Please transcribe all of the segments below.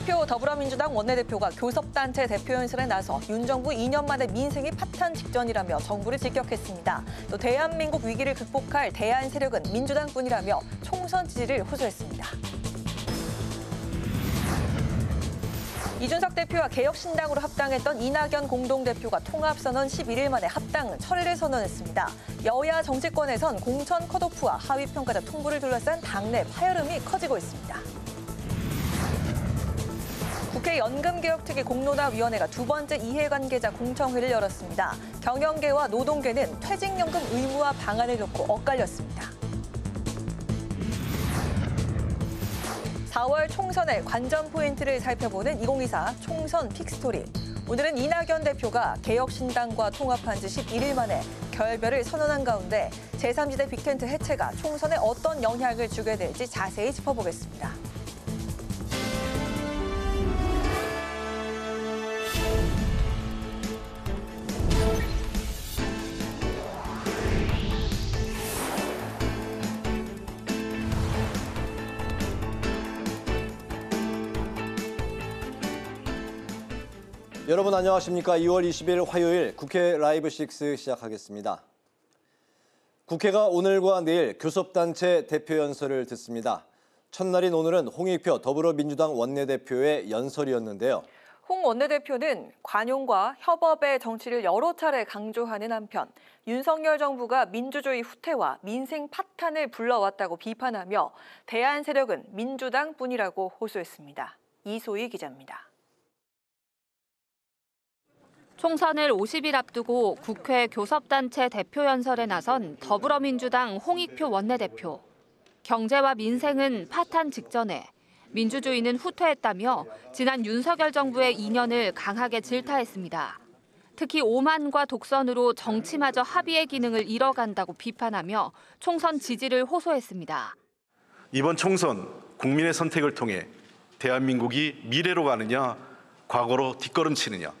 홍익표 더불어민주당 원내대표가 교섭단체 대표연설에 나서 윤 정부 2년 만에 민생이 파탄 직전이라며 정부를 직격했습니다. 또 대한민국 위기를 극복할 대안 세력은 민주당뿐이라며 총선 지지를 호소했습니다. 이준석 대표와 개혁신당으로 합당했던 이낙연 공동대표가 통합선언 11일 만에 합당 철회를 선언했습니다. 여야 정치권에선 공천 컷오프와 하위평가자 통보를 둘러싼 당내 파열음이 커지고 있습니다. 국회 연금개혁특위 공론화위원회가 두 번째 이해관계자 공청회를 열었습니다. 경영계와 노동계는 퇴직연금 의무화 방안을 놓고 엇갈렸습니다. 4월 총선의 관전 포인트를 살펴보는 2024 총선 픽스토리. 오늘은 이낙연 대표가 개혁신당과 통합한 지 11일 만에 결별을 선언한 가운데 제3지대 빅텐트 해체가 총선에 어떤 영향을 주게 될지 자세히 짚어보겠습니다. 여러분 안녕하십니까? 2월 20일 화요일 국회 라이브 6 시작하겠습니다. 국회가 오늘과 내일 교섭단체 대표연설을 듣습니다. 첫날인 오늘은 홍익표 더불어민주당 원내대표의 연설이었는데요. 홍 원내대표는 관용과 협업의 정치를 여러 차례 강조하는 한편 윤석열 정부가 민주주의 후퇴와 민생 파탄을 불러왔다고 비판하며 대안 세력은 민주당뿐이라고 호소했습니다. 이소희 기자입니다. 총선을 50일 앞두고 국회 교섭단체 대표연설에 나선 더불어민주당 홍익표 원내대표. 경제와 민생은 파탄 직전에 민주주의는 후퇴했다며 지난 윤석열 정부의 2년을 강하게 질타했습니다. 특히 오만과 독선으로 정치마저 합의의 기능을 잃어간다고 비판하며 총선 지지를 호소했습니다. 이번 총선 국민의 선택을 통해 대한민국이 미래로 가느냐, 과거로 뒷걸음치느냐,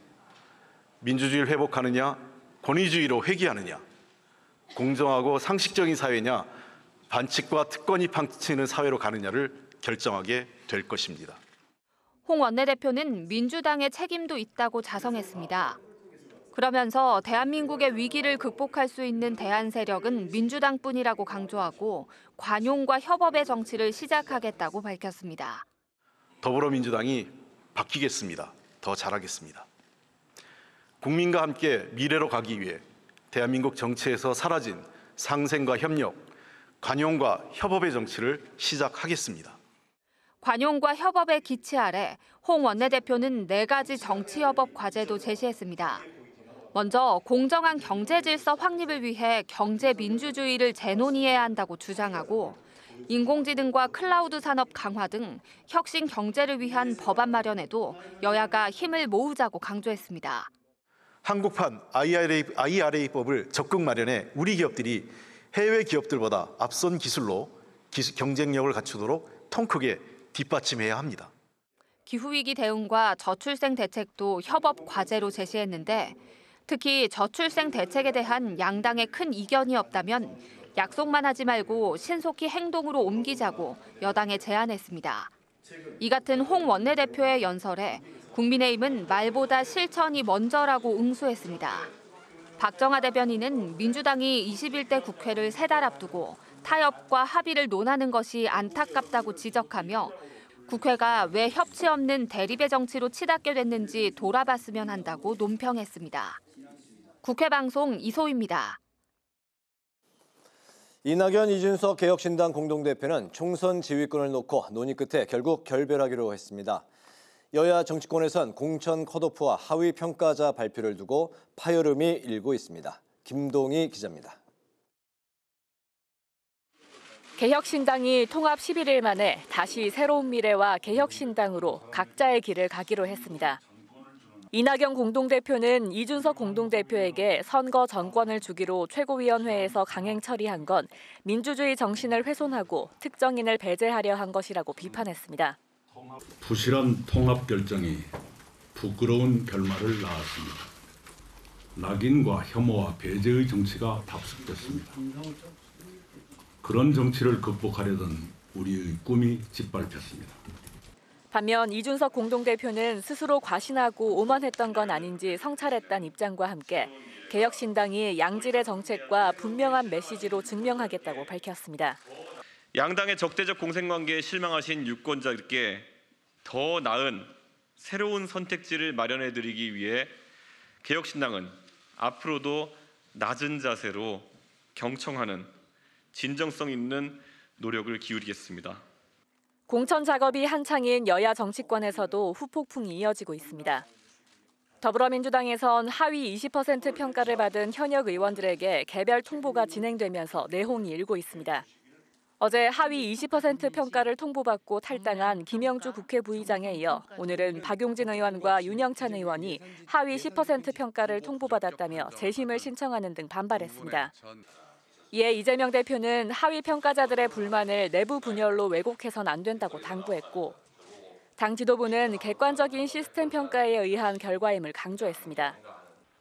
민주주의를 회복하느냐, 권위주의로 회귀하느냐, 공정하고 상식적인 사회냐, 반칙과 특권이 판치는 사회로 가느냐를 결정하게 될 것입니다. 홍 원내대표는 민주당의 책임도 있다고 자성했습니다. 그러면서 대한민국의 위기를 극복할 수 있는 대안 세력은 민주당뿐이라고 강조하고 관용과 협업의 정치를 시작하겠다고 밝혔습니다. 더불어민주당이 바뀌겠습니다. 더 잘하겠습니다. 국민과 함께 미래로 가기 위해 대한민국 정치에서 사라진 상생과 협력, 관용과 협업의 정치를 시작하겠습니다. 관용과 협업의 기치 아래 홍 원내대표는 4가지 정치협업 과제도 제시했습니다. 먼저 공정한 경제 질서 확립을 위해 경제 민주주의를 재논의해야 한다고 주장하고 인공지능과 클라우드 산업 강화 등 혁신 경제를 위한 법안 마련에도 여야가 힘을 모으자고 강조했습니다. 한국판 IRA법을 적극 마련해 우리 기업들이 해외 기업들보다 앞선 기술로 경쟁력을 갖추도록 통 크게 뒷받침해야 합니다. 기후위기 대응과 저출생 대책도 협업 과제로 제시했는데 특히 저출생 대책에 대한 양당의 큰 이견이 없다면 약속만 하지 말고 신속히 행동으로 옮기자고 여당에 제안했습니다. 이 같은 홍 원내대표의 연설에 국민의힘은 말보다 실천이 먼저라고 응수했습니다. 박정하 대변인은 민주당이 21대 국회를 3달 앞두고 타협과 합의를 논하는 것이 안타깝다고 지적하며 국회가 왜 협치 없는 대립의 정치로 치닫게 됐는지 돌아봤으면 한다고 논평했습니다. 국회 방송 이소희입니다. 이낙연, 이준석 개혁신당 공동대표는 총선 지휘권을 놓고 논의 끝에 결국 결별하기로 했습니다. 여야 정치권에선 공천 컷오프와 하위 평가자 발표를 두고 파열음이 일고 있습니다. 김동희 기자입니다. 개혁신당이 통합 11일 만에 다시 새로운 미래와 개혁신당으로 각자의 길을 가기로 했습니다. 이낙연 공동대표는 이준석 공동대표에게 선거 전권을 주기로 최고위원회에서 강행 처리한 건 민주주의 정신을 훼손하고 특정인을 배제하려 한 것이라고 비판했습니다. 부실한 통합 결정이 부끄러운 결말을 낳았습니다. 낙인과 혐오와 배제의 정치가 답습됐습니다. 그런 정치를 극복하려던 우리의 꿈이 짓밟혔습니다. 반면 이준석 공동대표는 스스로 과신하고 오만했던 건 아닌지 성찰했다는 입장과 함께 개혁신당이 양질의 정책과 분명한 메시지로 증명하겠다고 밝혔습니다. 양당의 적대적 공생관계에 실망하신 유권자들께 더 나은 새로운 선택지를 마련해드리기 위해 개혁신당은 앞으로도 낮은 자세로 경청하는 진정성 있는 노력을 기울이겠습니다. 공천 작업이 한창인 여야 정치권에서도 후폭풍이 이어지고 있습니다. 더불어민주당에선 하위 20% 평가를 받은 현역 의원들에게 개별 통보가 진행되면서 내홍이 일고 있습니다. 어제 하위 20% 평가를 통보받고 탈당한 김영주 국회 부의장에 이어 오늘은 박용진 의원과 윤영찬 의원이 하위 10% 평가를 통보받았다며 재심을 신청하는 등 반발했습니다. 이에 이재명 대표는 하위 평가자들의 불만을 내부 분열로 왜곡해선 안 된다고 당부했고 당 지도부는 객관적인 시스템 평가에 의한 결과임을 강조했습니다.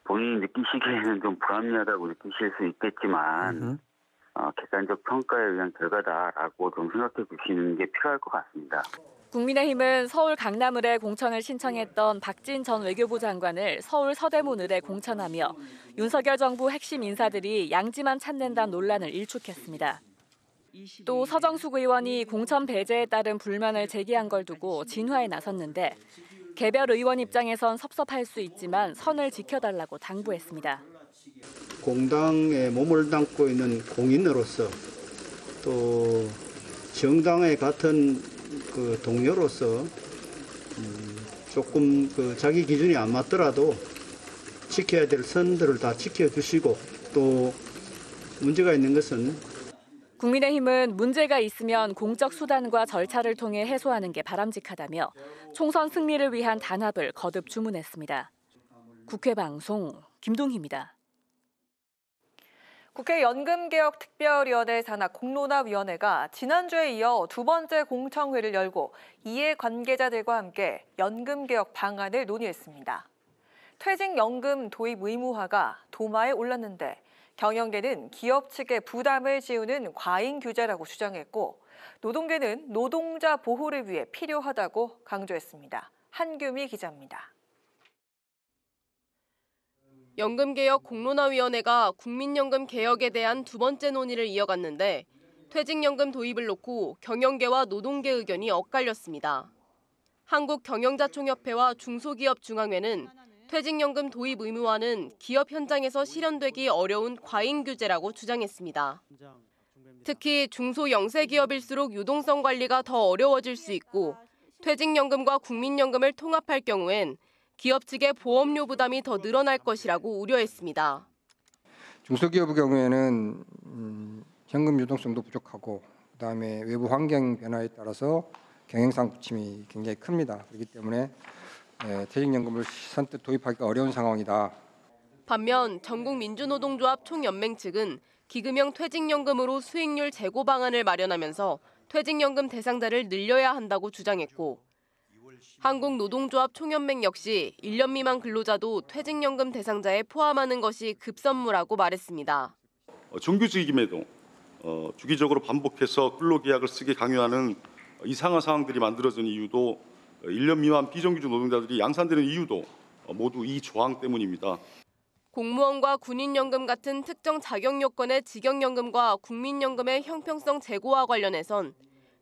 본인이 느끼시기에는 좀 불합리하다고 느끼실 수 있겠지만 객관적 평가에 의한 결과다라고 좀 생각해 주시는 게 필요할 것 같습니다. 국민의힘은 서울 강남을에 공천을 신청했던 박진 전 외교부 장관을 서울 서대문을에 공천하며 윤석열 정부 핵심 인사들이 양지만 찾는다는 논란을 일축했습니다. 또 서정숙 의원이 공천 배제에 따른 불만을 제기한 걸 두고 진화에 나섰는데 개별 의원 입장에선 섭섭할 수 있지만 선을 지켜달라고 당부했습니다. 공당에 몸을 담고 있는 공인으로서 또 정당의 같은 그 동료로서 조금 그 자기 기준이 안 맞더라도 지켜야 될 선들을 다 지켜주시고 또 문제가 있는 것은 국민의힘은 문제가 있으면 공적 수단과 절차를 통해 해소하는 게 바람직하다며 총선 승리를 위한 단합을 거듭 주문했습니다. 국회방송 김동희입니다. 국회 연금개혁특별위원회 산하 공론화위원회가 지난주에 이어 두 번째 공청회를 열고 이해관계자들과 함께 연금개혁 방안을 논의했습니다. 퇴직연금 도입 의무화가 도마에 올랐는데 경영계는 기업 측의 부담을 지우는 과잉 규제라고 주장했고 노동계는 노동자 보호를 위해 필요하다고 강조했습니다. 한규미 기자입니다. 연금개혁 공론화위원회가 국민연금 개혁에 대한 두 번째 논의를 이어갔는데 퇴직연금 도입을 놓고 경영계와 노동계 의견이 엇갈렸습니다. 한국경영자총협회와 중소기업중앙회는 퇴직연금 도입 의무화는 기업 현장에서 실현되기 어려운 과잉 규제라고 주장했습니다. 특히 중소영세기업일수록 유동성 관리가 더 어려워질 수 있고 퇴직연금과 국민연금을 통합할 경우엔 기업 측의 보험료 부담이 더 늘어날 것이라고 우려했습니다. 중소기업의 경우에는 현금 유동성도 부족하고 그다음에 외부 환경 변화에 따라서 경영상 부침이 굉장히 큽니다. 그렇기 때문에 퇴직연금을 선뜻 도입하기가 어려운 상황이다. 반면 전국민주노동조합 총연맹 측은 기금형 퇴직연금으로 수익률 제고 방안을 마련하면서 퇴직연금 대상자를 늘려야 한다고 주장했고 한국노동조합 총연맹 역시 1년 미만 근로자도 퇴직연금 대상자에 포함하는 것이 급선무라고 말했습니다. 정규직임에도 주기적으로 반복해서 근로계약을 쓰게 강요하는 이상한 상황들이 만들어진 이유도 1년 미만 비정규직 노동자들이 양산되는 이유도 모두 이 조항 때문입니다. 공무원과 군인연금 같은 특정 자격 요건의 직역연금과 국민연금의 형평성 제고와 관련해선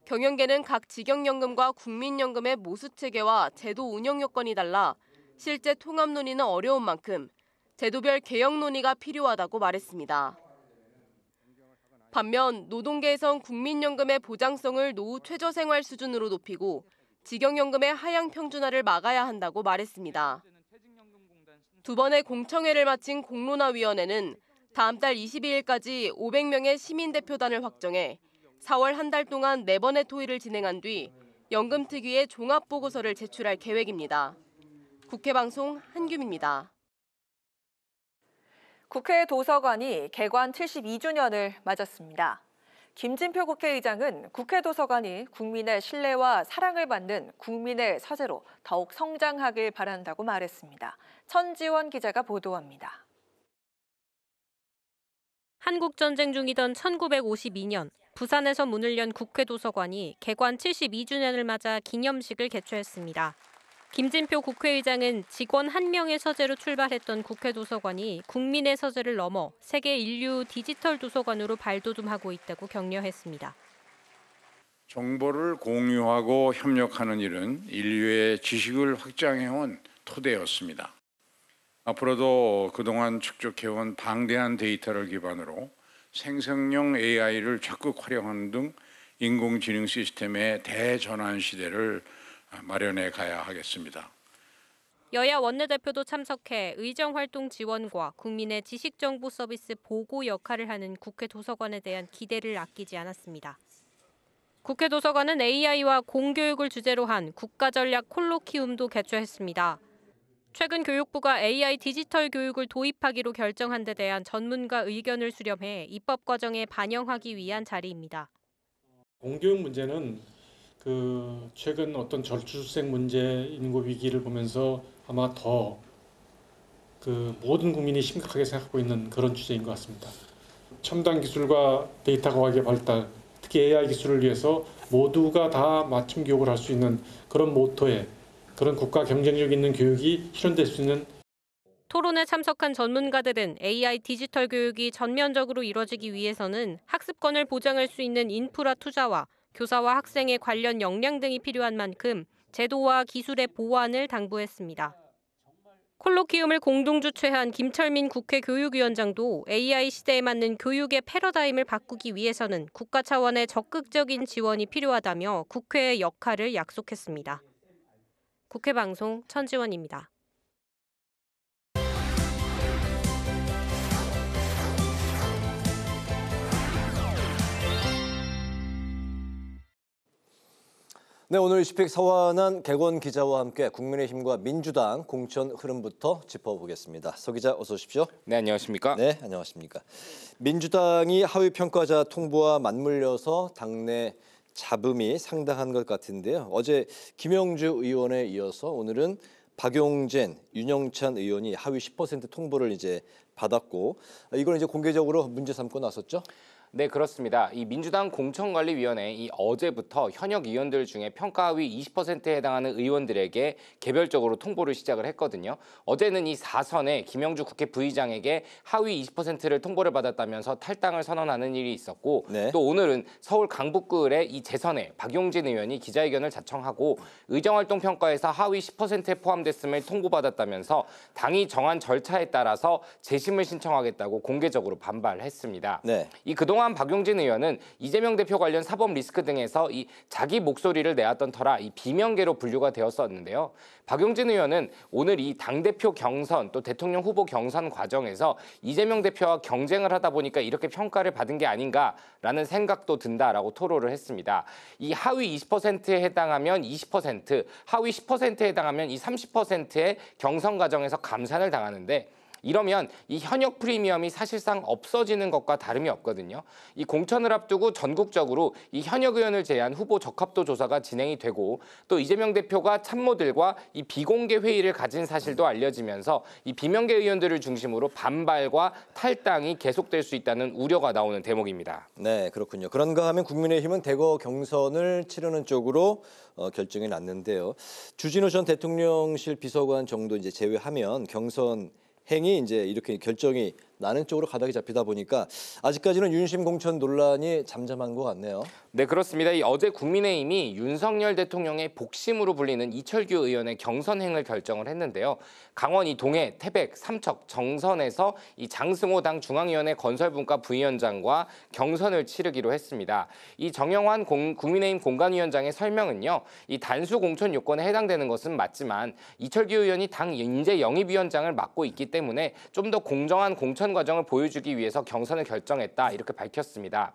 경영계는 각 직역연금과 국민연금의 모수체계와 제도 운영 요건이 달라 실제 통합 논의는 어려운 만큼 제도별 개혁 논의가 필요하다고 말했습니다. 반면 노동계에선 국민연금의 보장성을 노후 최저생활 수준으로 높이고 직역연금의 하향 평준화를 막아야 한다고 말했습니다. 두 번의 공청회를 마친 공론화위원회는 다음 달 22일까지 500명의 시민대표단을 확정해 4월 한 달 동안 4번의 토의를 진행한 뒤 연금특위의 종합보고서를 제출할 계획입니다. 국회방송 한규미입니다. 국회 도서관이 개관 72주년을 맞았습니다. 김진표 국회의장은 국회 도서관이 국민의 신뢰와 사랑을 받는 국민의 서재로 더욱 성장하길 바란다고 말했습니다. 천지원 기자가 보도합니다. 한국전쟁 중이던 1952년 부산에서 문을 연 국회 도서관이 개관 72주년을 맞아 기념식을 개최했습니다. 김진표 국회의장은 직원 1명의 서재로 출발했던 국회 도서관이 국민의 서재를 넘어 세계 인류 디지털 도서관으로 발돋움하고 있다고 격려했습니다. 정보를 공유하고 협력하는 일은 인류의 지식을 확장해온 토대였습니다. 앞으로도 그동안 축적해온 방대한 데이터를 기반으로 생성형 AI를 적극 활용하는 등 인공지능 시스템의 대전환 시대를 마련해 가야 하겠습니다. 여야 원내대표도 참석해 의정활동 지원과 국민의 지식정보 서비스 보고 역할을 하는 국회 도서관에 대한 기대를 아끼지 않았습니다. 국회 도서관은 AI와 공교육을 주제로 한 국가전략 콜로키움도 개최했습니다. 최근 교육부가 AI 디지털 교육을 도입하기로 결정한 데 대한 전문가 의견을 수렴해 입법 과정에 반영하기 위한 자리입니다. 공교육 문제는 최근 어떤 저출생 문제, 인구 위기를 보면서 아마 더 모든 국민이 심각하게 생각하고 있는 그런 주제인 것 같습니다. 첨단 기술과 데이터 과학의 발달, 특히 AI 기술을 위해서 모두가 다 맞춤 교육을 할 수 있는 그런 모토의 그런 국가 경쟁력 있는 교육이 실현될 수 있는. 토론에 참석한 전문가들은 AI 디지털 교육이 전면적으로 이뤄지기 위해서는 학습권을 보장할 수 있는 인프라 투자와 교사와 학생의 관련 역량 등이 필요한 만큼 제도와 기술의 보완을 당부했습니다. 콜로키움을 공동 주최한 김철민 국회 교육위원장도 AI 시대에 맞는 교육의 패러다임을 바꾸기 위해서는 국가 차원의 적극적인 지원이 필요하다며 국회의 역할을 약속했습니다. 국회 방송 천지원입니다. 네, 오늘 이슈픽 서완한 객원 기자와 함께 국민의힘과 민주당 공천 흐름부터 짚어보겠습니다. 서 기자 어서 오십시오. 네, 안녕하십니까? 네, 안녕하십니까. 민주당이 하위 평가자 통보와 맞물려서 당내 잡음이 상당한 것 같은데요. 어제 김영주 의원에 이어서 오늘은 박용진, 윤영찬 의원이 하위 10% 통보를 이제 받았고 이걸 이제 공개적으로 문제 삼고 나섰죠. 네, 그렇습니다. 이 민주당 공천관리위원회 어제부터 현역 의원들 중에 평가하위 20%에 해당하는 의원들에게 개별적으로 통보를 시작을 했거든요. 어제는 이 4선에 김영주 국회 부의장에게 하위 20%를 통보를 받았다면서 탈당을 선언하는 일이 있었고 또 오늘은 서울 강북구의 이 재선에 박용진 의원이 기자회견을 자청하고 의정활동 평가에서 하위 10%에 포함됐음을 통보받았다면서 당이 정한 절차에 따라서 재심을 신청하겠다고 공개적으로 반발했습니다. 이 그동안 박용진 의원은 이재명 대표 관련 사법 리스크 등에서 이 자기 목소리를 내었던 터라 이 비명계로 분류가 되었었는데요. 박용진 의원은 오늘 이 당대표 경선 또 대통령 후보 경선 과정에서 이재명 대표와 경쟁을 하다 보니까 이렇게 평가를 받은 게 아닌가라는 생각도 든다라고 토로를 했습니다. 이 하위 20%에 해당하면 20%, 하위 10%에 해당하면 이 30%의 경선 과정에서 감산을 당하는데 이러면 이 현역 프리미엄이 사실상 없어지는 것과 다름이 없거든요. 이 공천을 앞두고 전국적으로 이 현역 의원을 제외한 후보 적합도 조사가 진행이 되고 또 이재명 대표가 참모들과 이 비공개 회의를 가진 사실도 알려지면서 이 비명계 의원들을 중심으로 반발과 탈당이 계속될 수 있다는 우려가 나오는 대목입니다. 네, 그렇군요. 그런가 하면 국민의힘은 대거 경선을 치르는 쪽으로 결정이 났는데요. 주진우 전 대통령실 비서관 정도 이제 제외하면 경선 행이 이제 이렇게 결정이 나는 쪽으로 가닥이 잡히다 보니까 아직까지는 윤심 공천 논란이 잠잠한 것 같네요. 네, 그렇습니다. 이 어제 국민의힘이 윤석열 대통령의 복심으로 불리는 이철규 의원의 경선행을 결정을 했는데요. 강원 이 동해, 태백, 삼척, 정선에서 이 장승호 당 중앙위원회 건설분과 부위원장과 경선을 치르기로 했습니다. 이 정영환 국민의힘 공관위원장의 설명은요. 이 단수 공천 요건에 해당되는 것은 맞지만 이철규 의원이 당 인재 영입위원장을 맡고 있기 때문에 좀 더 공정한 공천 과정을 보여주기 위해서 경선을 결정했다 이렇게 밝혔습니다.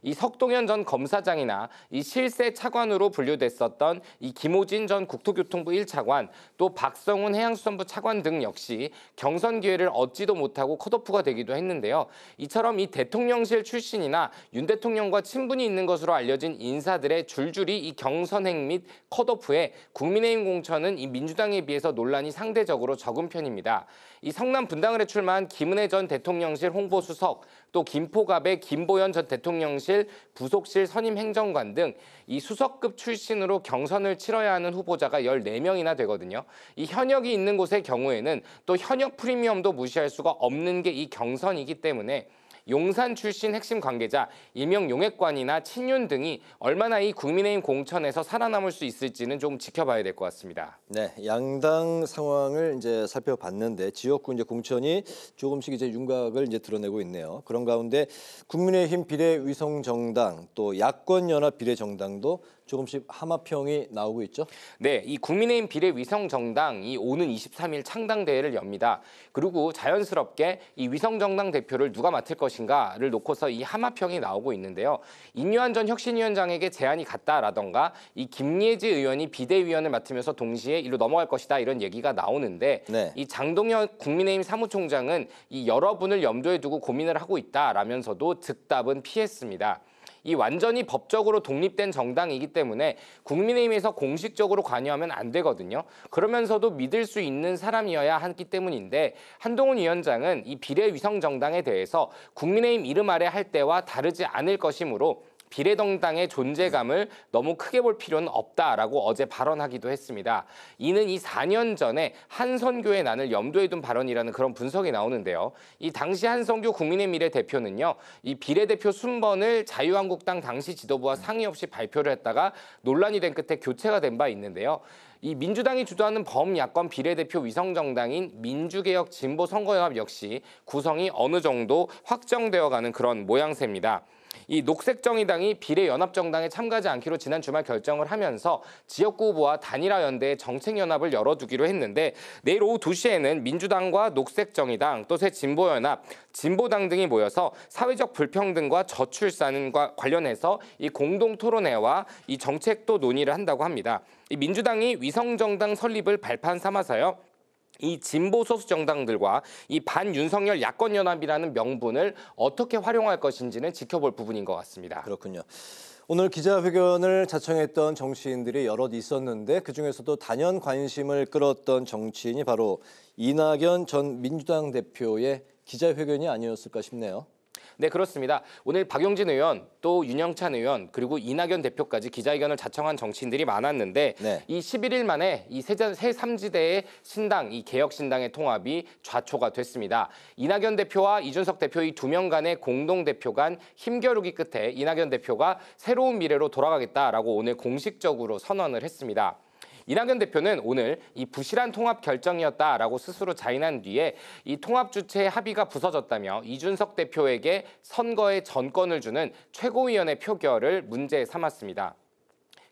이 석동현 전 검사장이나 이 실세 차관으로 분류됐었던 이 김호진 전 국토교통부 1차관 또 박성훈 해양수산부 차관 등 역시 경선 기회를 얻지도 못하고 컷오프가 되기도 했는데요. 이처럼 이 대통령실 출신이나 윤 대통령과 친분이 있는 것으로 알려진 인사들의 줄줄이 이 경선행 및 컷오프에 국민의힘 공천은 이 민주당에 비해서 논란이 상대적으로 적은 편입니다. 이 성남 분당을에 출마한 김은혜 전 전 대통령실 홍보수석, 또 김포갑의 김보연 전 대통령실 부속실 선임 행정관 등 이 수석급 출신으로 경선을 치러야 하는 후보자가 14명이나 되거든요. 이 현역이 있는 곳의 경우에는 또 현역 프리미엄도 무시할 수가 없는 게 이 경선이기 때문에 용산 출신 핵심 관계자, 일명 용액관이나 친윤 등이 얼마나 이 국민의힘 공천에서 살아남을 수 있을지는 좀 지켜봐야 될 것 같습니다. 네, 양당 상황을 이제 살펴봤는데 지역구 이제 공천이 조금씩 이제 윤곽을 이제 드러내고 있네요. 그런 가운데 국민의힘 비례위성정당 또 야권연합 비례정당도 조금씩 하마평이 나오고 있죠. 네, 이 국민의힘 비례위성정당이 오는 23일 창당대회를 엽니다. 그리고 자연스럽게 이 위성정당 대표를 누가 맡을 것인가를 놓고서 이 하마평이 나오고 있는데요. 인유한 전 혁신위원장에게 제안이 갔다라던가 이 김예지 의원이 비대위원을 맡으면서 동시에 이로 넘어갈 것이다 이런 얘기가 나오는데 네. 이 장동혁 국민의힘 사무총장은 이 여러분을 염두에 두고 고민을 하고 있다라면서도 즉답은 피했습니다. 이 완전히 법적으로 독립된 정당이기 때문에 국민의힘에서 공식적으로 관여하면 안 되거든요. 그러면서도 믿을 수 있는 사람이어야 하기 때문인데 한동훈 위원장은 이 비례위성정당에 대해서 국민의힘 이름 아래 할 때와 다르지 않을 것이므로 비례정당의 존재감을 너무 크게 볼 필요는 없다라고 어제 발언하기도 했습니다. 이는 이 4년 전에 한선교의 난을 염두에 둔 발언이라는 그런 분석이 나오는데요. 이 당시 한선교 국민의미래 대표는요. 이 비례대표 순번을 자유한국당 당시 지도부와 상의 없이 발표를 했다가 논란이 된 끝에 교체가 된 바 있는데요. 이 민주당이 주도하는 범야권 비례대표 위성정당인 민주개혁 진보선거연합 역시 구성이 어느 정도 확정되어가는 그런 모양새입니다. 이 녹색정의당이 비례연합정당에 참가하지 않기로 지난 주말 결정을 하면서 지역구 후보와 단일화 연대의 정책연합을 열어두기로 했는데 내일 오후 2시에는 민주당과 녹색정의당 또 새진보연합, 진보당 등이 모여서 사회적 불평등과 저출산과 관련해서 이 공동토론회와 이 정책도 논의를 한다고 합니다. 이 민주당이 위성정당 설립을 발판 삼아서요. 이 진보 소수 정당들과 이 반윤석열 야권연합이라는 명분을 어떻게 활용할 것인지는 지켜볼 부분인 것 같습니다. 그렇군요. 오늘 기자회견을 자청했던 정치인들이 여럿 있었는데 그중에서도 단연 관심을 끌었던 정치인이 바로 이낙연 전 민주당 대표의 기자회견이 아니었을까 싶네요. 네, 그렇습니다. 오늘 박용진 의원, 또 윤영찬 의원, 그리고 이낙연 대표까지 기자회견을 자청한 정치인들이 많았는데 네. 이 11일 만에 이 새 3지대의 신당, 이 개혁신당의 통합이 좌초가 됐습니다. 이낙연 대표와 이준석 대표 이 2명 간의 공동대표 간 힘겨루기 끝에 이낙연 대표가 새로운 미래로 돌아가겠다라고 오늘 공식적으로 선언을 했습니다. 이낙연 대표는 오늘 이 부실한 통합 결정이었다라고 스스로 자인한 뒤에 이 통합 주체의 합의가 부서졌다며 이준석 대표에게 선거의 전권을 주는 최고위원회 표결을 문제 삼았습니다.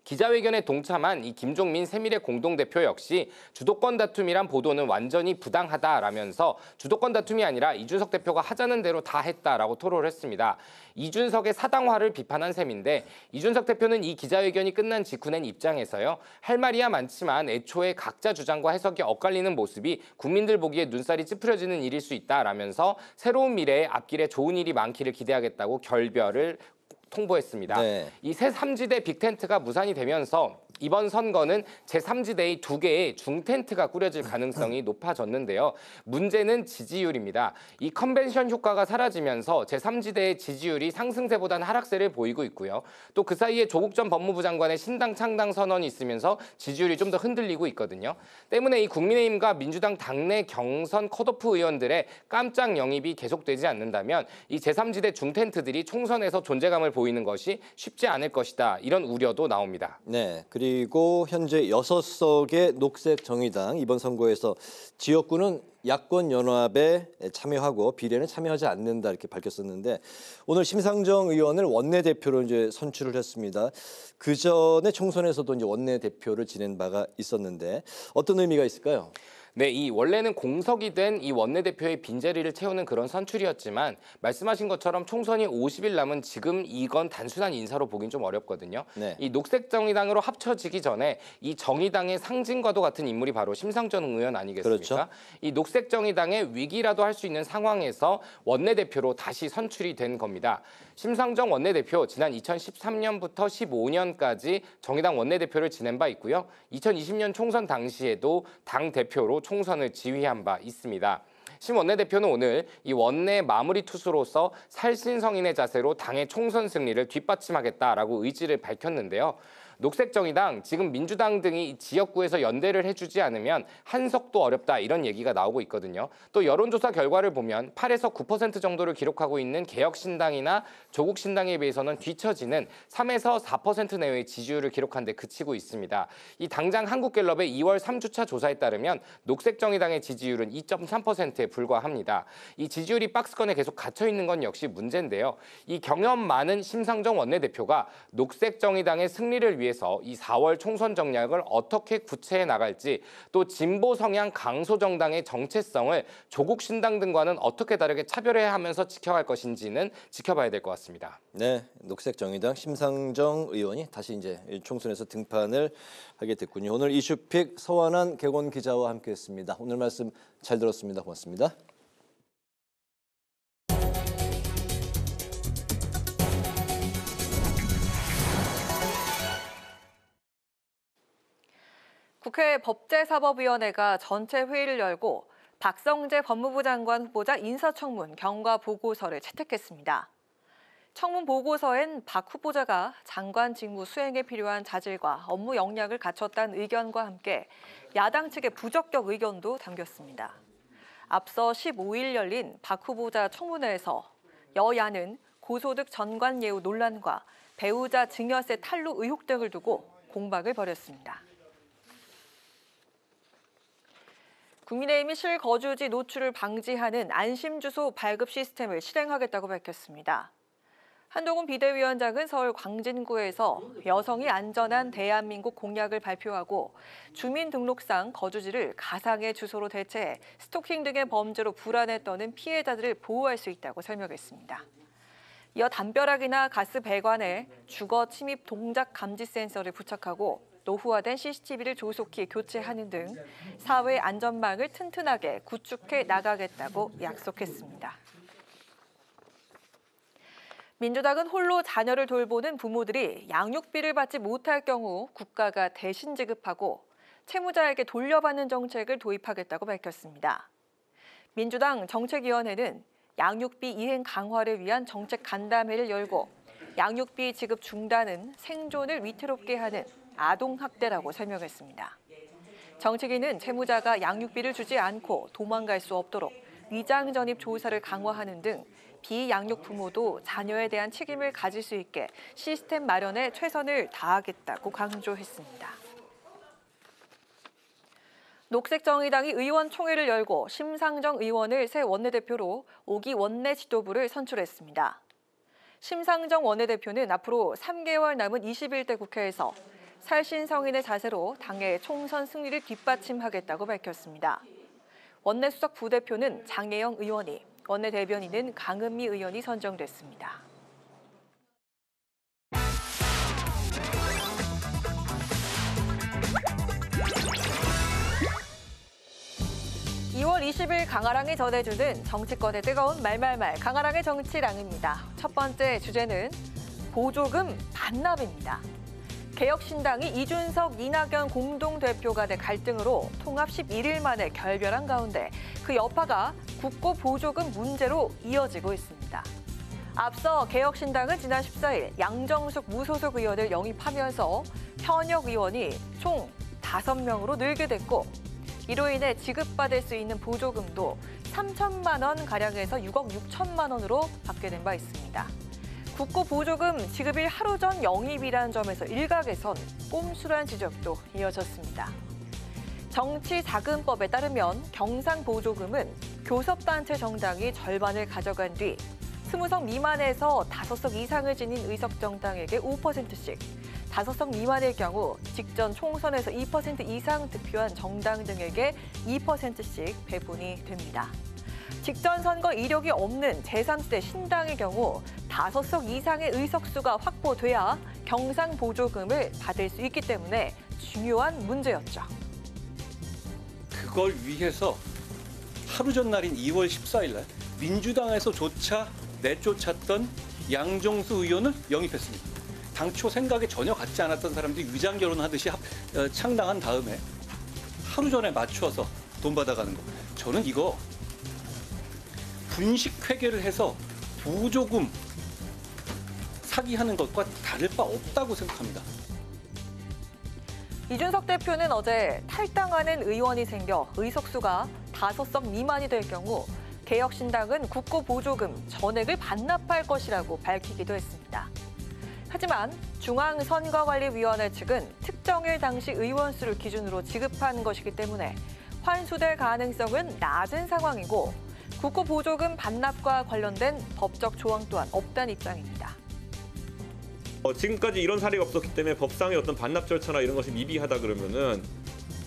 기자회견에 동참한 이 김종민 새미래 공동대표 역시 주도권 다툼이란 보도는 완전히 부당하다라면서 주도권 다툼이 아니라 이준석 대표가 하자는 대로 다 했다라고 토로를 했습니다. 이준석의 사당화를 비판한 셈인데 이준석 대표는 이 기자회견이 끝난 직후 낸 입장에서요. 할 말이야 많지만 애초에 각자 주장과 해석이 엇갈리는 모습이 국민들 보기에 눈살이 찌푸려지는 일일 수 있다라면서 새로운 미래에 앞길에 좋은 일이 많기를 기대하겠다고 결별을 통보했습니다. 네. 이 새 3지대 빅텐트가 무산이 되면서 이번 선거는 제3지대의 2개의 중텐트가 꾸려질 가능성이 높아졌는데요. 문제는 지지율입니다. 이 컨벤션 효과가 사라지면서 제3지대의 지지율이 상승세보다는 하락세를 보이고 있고요. 또 그 사이에 조국 전 법무부 장관의 신당 창당 선언이 있으면서 지지율이 좀 더 흔들리고 있거든요. 때문에 이 국민의힘과 민주당 당내 경선 컷오프 의원들의 깜짝 영입이 계속되지 않는다면 이 제3지대 중텐트들이 총선에서 존재감을 보이는 것이 쉽지 않을 것이다. 이런 우려도 나옵니다. 네. 그리고 현재 6석의 녹색정의당 이번 선거에서 지역구는 야권연합에 참여하고 비례는 참여하지 않는다 이렇게 밝혔었는데 오늘 심상정 의원을 원내대표로 이제 선출을 했습니다. 그 전에 총선에서도 이제 원내대표를 지낸 바가 있었는데 어떤 의미가 있을까요? 네, 이 원래는 공석이 된 이 원내대표의 빈자리를 채우는 그런 선출이었지만 말씀하신 것처럼 총선이 50일 남은 지금 이건 단순한 인사로 보긴 좀 어렵거든요. 네. 이 녹색정의당으로 합쳐지기 전에 이 정의당의 상징과도 같은 인물이 바로 심상정 의원 아니겠습니까? 그렇죠. 이 녹색정의당의 위기라도 할 수 있는 상황에서 원내대표로 다시 선출이 된 겁니다. 심상정 원내대표 지난 2013년부터 15년까지 정의당 원내대표를 지낸 바 있고요. 2020년 총선 당시에도 당 대표로 총선을 지휘한 바 있습니다. 심 원내대표는 오늘 이 원내 마무리 투수로서 살신성인의 자세로 당의 총선 승리를 뒷받침하겠다라고 의지를 밝혔는데요. 녹색정의당, 지금 민주당 등이 지역구에서 연대를 해주지 않으면 한석도 어렵다 이런 얘기가 나오고 있거든요. 또 여론조사 결과를 보면 8에서 9% 정도를 기록하고 있는 개혁신당이나 조국신당에 비해서는 뒤처지는 3에서 4% 내외의 지지율을 기록한 데 그치고 있습니다. 이 당장 한국갤럽의 2월 3주차 조사에 따르면 녹색정의당의 지지율은 2.3%에 불과합니다. 이 지지율이 박스권에 계속 갇혀 있는 건 역시 문제인데요. 이 경험 많은 심상정 원내대표가 녹색정의당의 승리를 위해서 이 4월 총선 전략을 어떻게 구체해 나갈지, 또 진보 성향 강소정당의 정체성을 조국 신당 등과는 어떻게 다르게 차별해야 하면서 지켜갈 것인지는 지켜봐야 될 것 같습니다. 네, 녹색정의당 심상정 의원이 다시 이제 총선에서 등판을 하게 됐군요. 오늘 이슈픽 서완한 객원 기자와 함께했습니다. 오늘 말씀 잘 들었습니다. 고맙습니다. 국회 법제사법위원회가 전체 회의를 열고 박성재 법무부 장관 후보자 인사청문 경과 보고서를 채택했습니다. 청문 보고서엔 박 후보자가 장관 직무 수행에 필요한 자질과 업무 역량을 갖췄다는 의견과 함께 야당 측의 부적격 의견도 담겼습니다. 앞서 15일 열린 박 후보자 청문회에서 여야는 고소득 전관 예우 논란과 배우자 증여세 탈루 의혹 등을 두고 공박을 벌였습니다. 국민의힘이 실거주지 노출을 방지하는 안심주소 발급 시스템을 실행하겠다고 밝혔습니다. 한동훈 비대위원장은 서울 광진구에서 여성이 안전한 대한민국 공약을 발표하고 주민등록상 거주지를 가상의 주소로 대체해 스토킹 등의 범죄로 불안에 떠는 피해자들을 보호할 수 있다고 설명했습니다. 이어 담벼락이나 가스 배관에 주거 침입 동작 감지 센서를 부착하고 노후화된 CCTV를 조속히 교체하는 등 사회 안전망을 튼튼하게 구축해 나가겠다고 약속했습니다. 민주당은 홀로 자녀를 돌보는 부모들이 양육비를 받지 못할 경우 국가가 대신 지급하고 채무자에게 돌려받는 정책을 도입하겠다고 밝혔습니다. 민주당 정책위원회는 양육비 이행 강화를 위한 정책 간담회를 열고 양육비 지급 중단은 생존을 위태롭게 하는 아동학대라고 설명했습니다. 정책위는 채무자가 양육비를 주지 않고 도망갈 수 없도록 위장전입 조사를 강화하는 등 비양육 부모도 자녀에 대한 책임을 가질 수 있게 시스템 마련에 최선을 다하겠다고 강조했습니다. 녹색정의당이 의원총회를 열고 심상정 의원을 새 원내대표로 5기 원내 지도부를 선출했습니다. 심상정 원내대표는 앞으로 3개월 남은 21대 국회에서 살신성인의 자세로 당의 총선 승리를 뒷받침하겠다고 밝혔습니다. 원내수석 부대표는 장혜영 의원이, 원내대변인은 강은미 의원이 선정됐습니다. 2월 20일 강아랑이 전해주는 정치권의 뜨거운 말말말 강아랑의 정치랑입니다. 첫 번째 주제는 보조금 반납입니다. 개혁신당이 이준석, 이낙연 공동대표 간의 갈등으로 통합 11일 만에 결별한 가운데 그 여파가 국고 보조금 문제로 이어지고 있습니다. 앞서 개혁신당은 지난 14일 양정숙 무소속 의원을 영입하면서 현역 의원이 총 5명으로 늘게 됐고 이로 인해 지급받을 수 있는 보조금도 3천만 원 가량에서 6억 6천만 원으로 받게 된 바 있습니다. 국고 보조금 지급일 하루 전 영입이라는 점에서 일각에선 꼼수란 지적도 이어졌습니다. 정치자금법에 따르면 경상보조금은 교섭단체 정당이 절반을 가져간 뒤 20석 미만에서 5석 이상을 지닌 의석 정당에게 5%씩, 5석 미만일 경우 직전 총선에서 2% 이상 득표한 정당 등에게 2%씩 배분이 됩니다. 직전 선거 이력이 없는 제3세 신당의 경우 5석 이상의 의석수가 확보돼야 경상보조금을 받을 수 있기 때문에 중요한 문제였죠. 그걸 위해서 하루 전날인 2월 14일 날 민주당에서조차 내쫓았던 양정수 의원을 영입했습니다. 당초 생각에 전혀 같지 않았던 사람들이 위장 결혼하듯이 창당한 다음에 하루 전에 맞춰서 돈 받아가는 거. 저는 이거 분식 회계를 해서 보조금 사기하는 것과 다를 바 없다고 생각합니다. 이준석 대표는 어제 탈당하는 의원이 생겨 의석수가 5석 미만이 될 경우 개혁신당은 국고보조금 전액을 반납할 것이라고 밝히기도 했습니다. 하지만 중앙선거관리위원회 측은 특정일 당시 의원 수를 기준으로 지급한 것이기 때문에 환수될 가능성은 낮은 상황이고 국고보조금 반납과 관련된 법적 조항 또한 없다는 입장입니다. 지금까지 이런 사례가 없었기 때문에 법상의 어떤 반납 절차나 이런 것이 미비하다 그러면은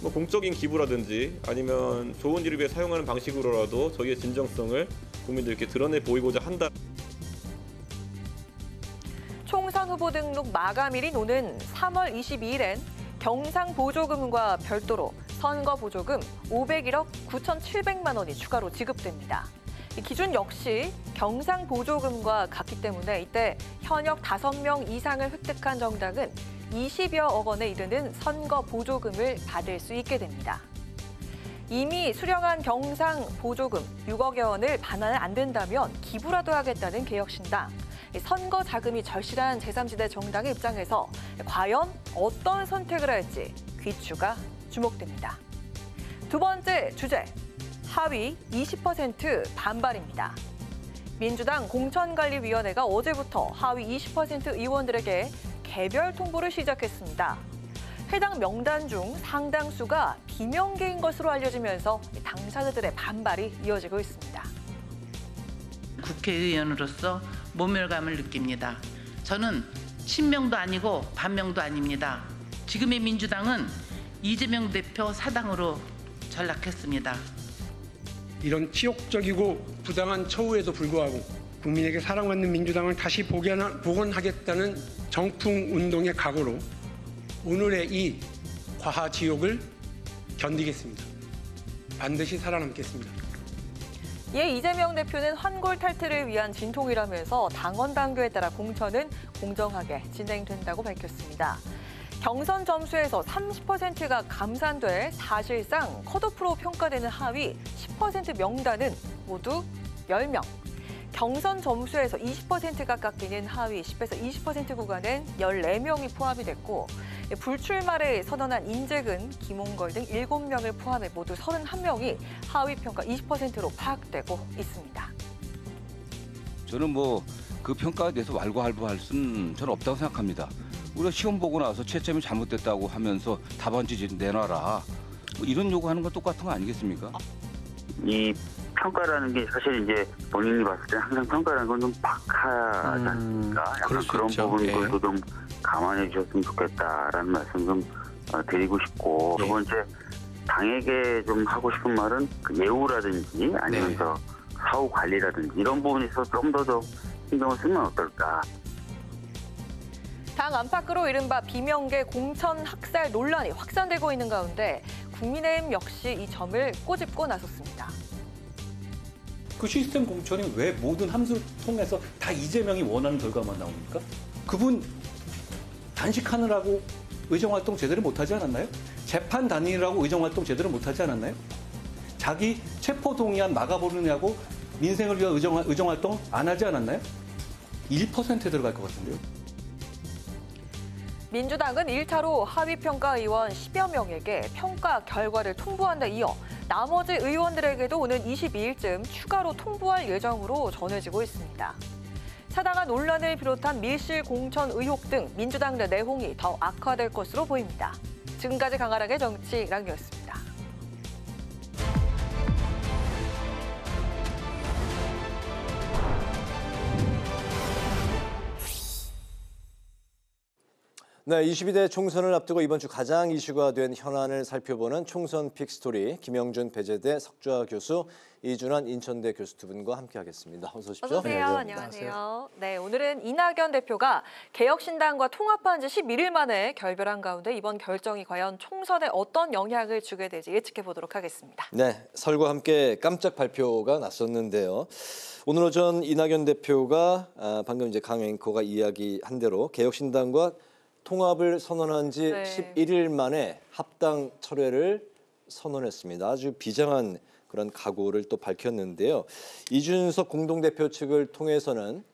뭐 공적인 기부라든지 아니면 좋은 일을 위해 사용하는 방식으로라도 저희의 진정성을 국민들께 드러내 보이고자 한다. 총선 후보 등록 마감일인 오는 3월 22일엔 경상보조금과 별도로 선거보조금 501억 9,700만 원이 추가로 지급됩니다. 이 기준 역시 경상보조금과 같기 때문에 이때 현역 5명 이상을 획득한 정당은 20여억 원에 이르는 선거보조금을 받을 수 있게 됩니다. 이미 수령한 경상보조금 6억여 원을 반환 안 된다면 기부라도 하겠다는 개혁신당. 선거 자금이 절실한 제3지대 정당의 입장에서 과연 어떤 선택을 할지 귀추가 주목됩니다. 두 번째 주제, 하위 20% 반발입니다. 민주당 공천관리위원회가 어제부터 하위 20% 의원들에게 개별 통보를 시작했습니다. 해당 명단 중 상당수가 비명계인 것으로 알려지면서 당사자들의 반발이 이어지고 있습니다. 국회의원으로서 모멸감을 느낍니다. 저는 친명도 아니고 반명도 아닙니다. 지금의 민주당은 이재명 대표 사당으로 전락했습니다. 이런 치욕적이고 부당한 처우에도 불구하고 국민에게 사랑받는 민주당을 다시 복원하겠다는 정풍운동의 각오로 오늘의 이 과하지옥을 견디겠습니다. 반드시 살아남겠습니다. 이에 이재명 대표는 환골 탈퇴를 위한 진통이라면서 당원 당규에 따라 공천은 공정하게 진행된다고 밝혔습니다. 경선 점수에서 30%가 감산돼 사실상 컷오프로 평가되는 하위 10% 명단은 모두 10명. 경선 점수에서 20%가 깎이는 하위 10에서 20% 구간엔 14명이 포함이 됐고 불출마를 선언한 인재근, 김홍걸 등 7명을 포함해 모두 31명이 하위 평가 20%로 파악되고 있습니다. 저는 그 평가에 대해서 왈가왈부할 수는 저는 없다고 생각합니다. 우리가 시험 보고 나서 채점이 잘못됐다고 하면서 답안지 내놔라. 이런 요구하는 건 똑같은 거 아니겠습니까? 이 평가라는 게 사실 이제 본인이 봤을 때 항상 평가라는 건 좀 박하지 않습니까? 약간 그런 부분들도 좀 감안해 주셨으면 좋겠다라는 말씀 좀 드리고 싶고 두 번째 당에게 좀 하고 싶은 말은 그 예우라든지 아니면 사후 관리라든지 이런 부분에 있어서 좀 더 신경을 쓰면 어떨까? 당 안팎으로 이른바 비명계 공천 학살 논란이 확산되고 있는 가운데 국민의힘 역시 이 점을 꼬집고 나섰습니다. 그 시스템 공천이 왜 모든 함수를 통해서 다 이재명이 원하는 결과만 나옵니까? 그분 단식하느라고 의정활동 제대로 못하지 않았나요? 재판 다니느라고 의정활동 제대로 못하지 않았나요? 자기 체포동의안 막아보느냐고 민생을 위한 의정활동 안 하지 않았나요? 1%에 들어갈 것 같은데요. 민주당은 1차로 하위평가 의원 10여 명에게 평가 결과를 통보한 데 이어 나머지 의원들에게도 오는 22일쯤 추가로 통보할 예정으로 전해지고 있습니다. 차다가 논란을 비롯한 밀실 공천 의혹 등 민주당 내 내홍이 더 악화될 것으로 보입니다. 지금까지 강하락의 정치 랑이었습니다. 네, 22대 총선을 앞두고 이번 주 가장 이슈가 된 현안을 살펴보는 총선 픽스토리 김영준 배재대 석좌 교수, 이준환 인천대 교수 두 분과 함께하겠습니다. 어서 오십시오. 어서 오세요. 안녕하세요. 네, 오늘은 이낙연 대표가 개혁신당과 통합한 지 11일 만에 결별한 가운데 이번 결정이 과연 총선에 어떤 영향을 주게 될지 예측해 보도록 하겠습니다. 네, 설과 함께 깜짝 발표가 났었는데요. 오늘 오전 이낙연 대표가 방금 이제 강 앵커가 이야기한 대로 개혁신당과 통합을 선언한 지 11일 만에 합당 철회를 선언했습니다. 아주 비장한 그런 각오를 또 밝혔는데요. 이준석 공동대표 측을 통해서는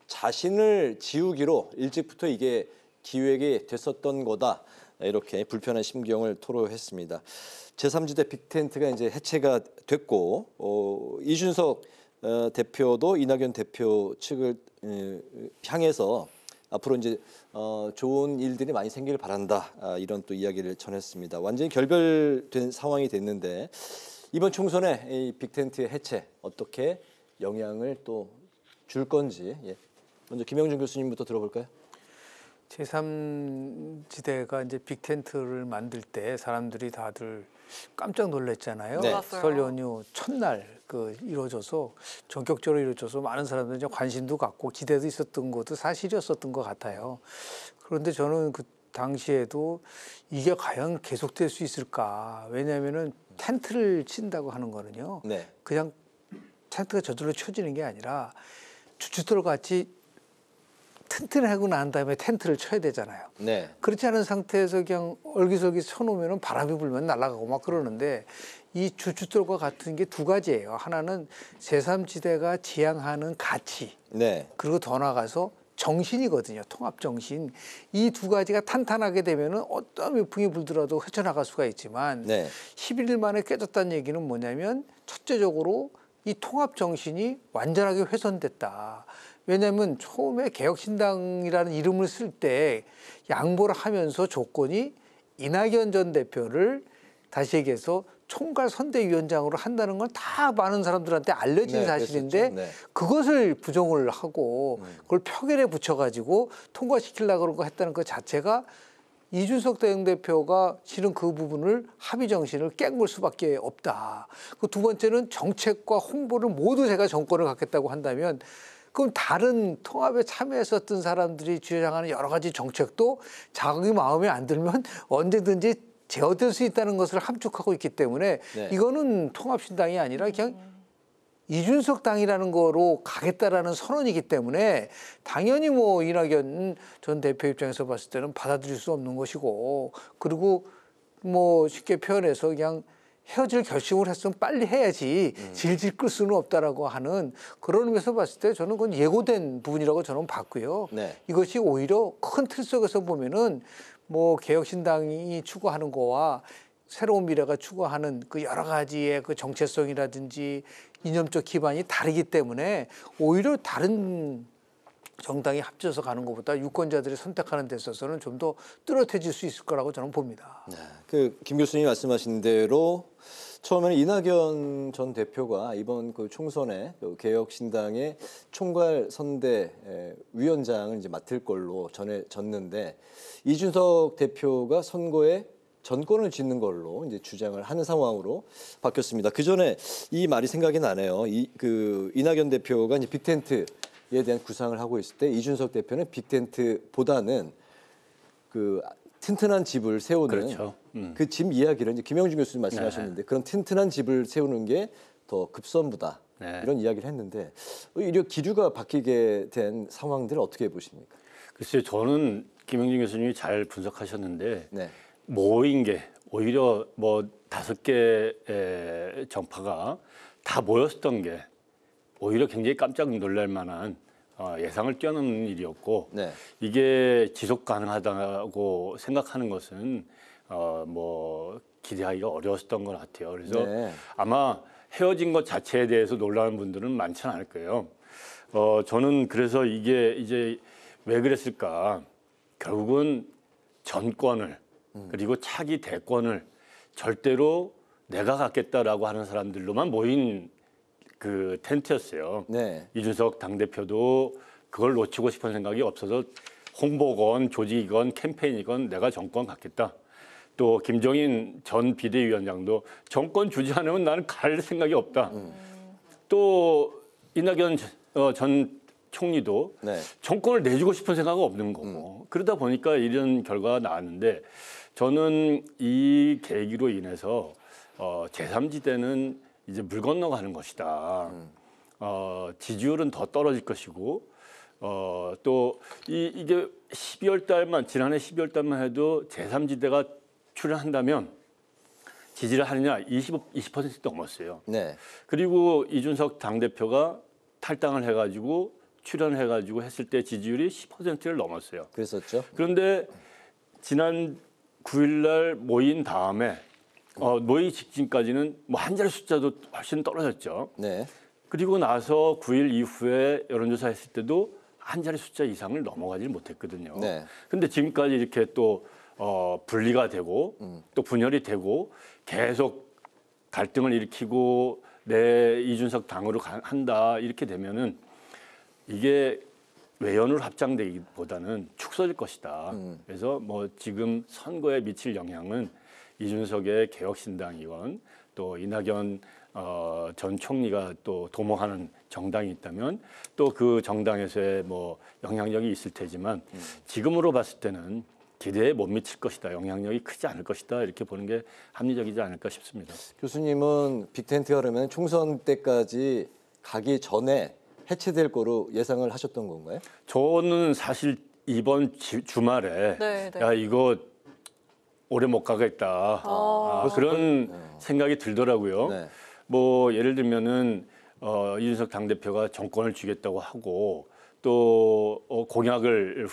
자신을 지우기로 일찍부터 이게 기획이 됐었던 거다. 이렇게 불편한 심경을 토로했습니다. 제3지대 빅텐트가 이제 해체가 됐고 이준석 대표도 이낙연 대표 측을 향해서 앞으로 이제 좋은 일들이 많이 생기길 바란다. 이런 또 이야기를 전했습니다. 완전히 결별된 상황이 됐는데 이번 총선에 이 빅텐트의 해체 어떻게 영향을 또 줄 건지 먼저 김영준 교수님부터 들어볼까요? 제3지대가 이제 빅텐트를 만들 때 사람들이 다들 깜짝 놀랐잖아요. 네. 설 연휴 첫날 이루어져서 전격적으로 이루어져서 많은 사람들이 이제 관심도 갖고 기대도 있었던 것도 사실이었었던 것 같아요. 그런데 저는 그 당시에도 이게 과연 계속될 수 있을까? 왜냐하면은 텐트를 친다고 하는 거는요. 네. 그냥 텐트가 저절로 쳐지는 게 아니라 주춧돌 같이 튼튼하고 난 다음에 텐트를 쳐야 되잖아요. 네. 그렇지 않은 상태에서 그냥 얼기설기 쳐놓으면 바람이 불면 날아가고 막 그러는데 이 주춧돌과 같은 게 두 가지예요. 하나는 제3지대가 지향하는 가치, 네. 그리고 더 나아가서 정신이거든요. 통합 정신. 이 두 가지가 탄탄하게 되면은 어떤 외풍이 불더라도 헤쳐나갈 수가 있지만 네. 11일 만에 깨졌다는 얘기는 뭐냐면 첫째적으로 이 통합 정신이 완전하게 훼손됐다. 왜냐하면 처음에 개혁신당이라는 이름을 쓸 때 양보를 하면서 조건이 이낙연 전 대표를 다시 얘기해서 총괄 선대위원장으로 한다는 건 다 많은 사람들한테 알려진 네, 사실인데 네. 그것을 부정을 하고 그걸 표결에 붙여가지고 통과시키려고 그런 거 했다는 것 자체가 이준석 대표가 실은 그 부분을 합의 정신을 깬 걸 수밖에 없다. 그 두 번째는 정책과 홍보를 모두 제가 정권을 갖겠다고 한다면 그럼 다른 통합에 참여했었던 사람들이 주장하는 여러 가지 정책도 자기 마음에 안 들면 언제든지 제어될 수 있다는 것을 함축하고 있기 때문에 네. 이거는 통합신당이 아니라 그냥 이준석 당이라는 거로 가겠다라는 선언이기 때문에 당연히 뭐 이낙연 전 대표 입장에서 봤을 때는 받아들일 수 없는 것이고 그리고 뭐 쉽게 표현해서 그냥 헤어질 결심을 했으면 빨리 해야지 질질 끌 수는 없다라고 하는 그런 의미에서 봤을 때 저는 그건 예고된 부분이라고 저는 봤고요. 네. 이것이 오히려 큰 틀 속에서 보면은 뭐 개혁신당이 추구하는 거와 새로운 미래가 추구하는 그 여러 가지의 그 정체성이라든지 이념적 기반이 다르기 때문에 오히려 다른 정당이 합쳐서 가는 것보다 유권자들이 선택하는 데 있어서는 좀 더 뚜렷해질 수 있을 거라고 저는 봅니다. 네. 김 교수님이 말씀하신 대로 처음에는 이낙연 전 대표가 이번 그 총선에 개혁신당의 총괄 선대 위원장을 이제 맡을 걸로 전해졌는데 이준석 대표가 선거에 전권을 쥐는 걸로 이제 주장을 하는 상황으로 바뀌었습니다. 그 전에 이 말이 생각이 나네요. 이낙연 대표가 이제 빅텐트에 대한 구상을 하고 있을 때 이준석 대표는 빅텐트보다는 그 튼튼한 집을 세우는 그렇죠. 그 집 이야기를 이제 김영준 교수님 말씀하셨는데 그런 튼튼한 집을 세우는 게 더 급선무다. 네. 이런 이야기를 했는데 오히려 기류가 바뀌게 된 상황들을 어떻게 보십니까? 글쎄요, 저는 김영준 교수님이 잘 분석하셨는데 네. 모인 게 오히려 뭐 5개의 정파가 다 모였었던 게 오히려 굉장히 깜짝 놀랄 만한 예상을 뛰어넘는 일이었고 네. 이게 지속 가능하다고 생각하는 것은 뭐 기대하기가 어려웠던 것 같아요. 그래서 네. 아마 헤어진 것 자체에 대해서 놀라는 분들은 많지는 않을 거예요. 저는 그래서 이게 이제 왜 그랬을까? 결국은 전권을 그리고 차기 대권을 절대로 내가 갖겠다라고 하는 사람들로만 모인 그 텐트였어요. 네. 이준석 당대표도 그걸 놓치고 싶은 생각이 없어서 홍보건 조직이건 캠페인이건 내가 정권 갖겠다. 또 김종인 전 비대위원장도 정권 주지 않으면 나는 갈 생각이 없다. 또 이낙연 전 총리도 네. 정권을 내주고 싶은 생각은 없는 거고 그러다 보니까 이런 결과가 나왔는데 저는 이 계기로 인해서 제3지대는 이제 물 건너가는 것이다. 지지율은 더 떨어질 것이고 또 이게 12월 달만 지난해 12월 달만 해도 제3지대가 출연한다면 지지를 하느냐 20% 넘었어요. 네. 그리고 이준석 당대표가 탈당을 해가지고 출연해가지고 했을 때 지지율이 10%를 넘었어요. 그랬었죠. 그런데 지난 9일날 모인 다음에 모이 직전까지는 뭐 한 자리 숫자도 훨씬 떨어졌죠. 네. 그리고 나서 9일 이후에 여론조사 했을 때도 한 자리 숫자 이상을 넘어가지 못했거든요. 네. 근데 지금까지 이렇게 또 분리가 되고 또 분열이 되고 계속 갈등을 일으키고 내 이준석 당으로 한다 이렇게 되면은 이게 외연으로 확장되기보다는 축소될 것이다. 그래서 뭐 지금 선거에 미칠 영향은 이준석의 개혁신당 의원 또 이낙연 전 총리가 또 도모하는 정당이 있다면 또 그 정당에서의 뭐 영향력이 있을 테지만 지금으로 봤을 때는 기대에 못 미칠 것이다. 영향력이 크지 않을 것이다. 이렇게 보는 게 합리적이지 않을까 싶습니다. 교수님은 빅텐트가 그러면 총선 때까지 가기 전에 해체될 거로 예상을 하셨던 건가요? 저는 사실 이번 주말에 네. 야 이거 오래 못 가겠다. 그런 생각이 들더라고요. 네. 뭐 예를 들면은 이준석 당대표가 정권을 주겠다고 하고 또 공약을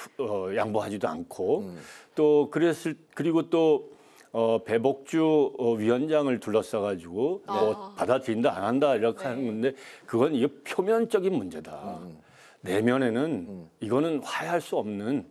양보하지도 않고 또 그리고 또 배복주 위원장을 둘러싸가지고 뭐 받아들인다 안 한다 이렇게 하는 건데 그건 이게 표면적인 문제다. 내면에는 이거는 화해할 수 없는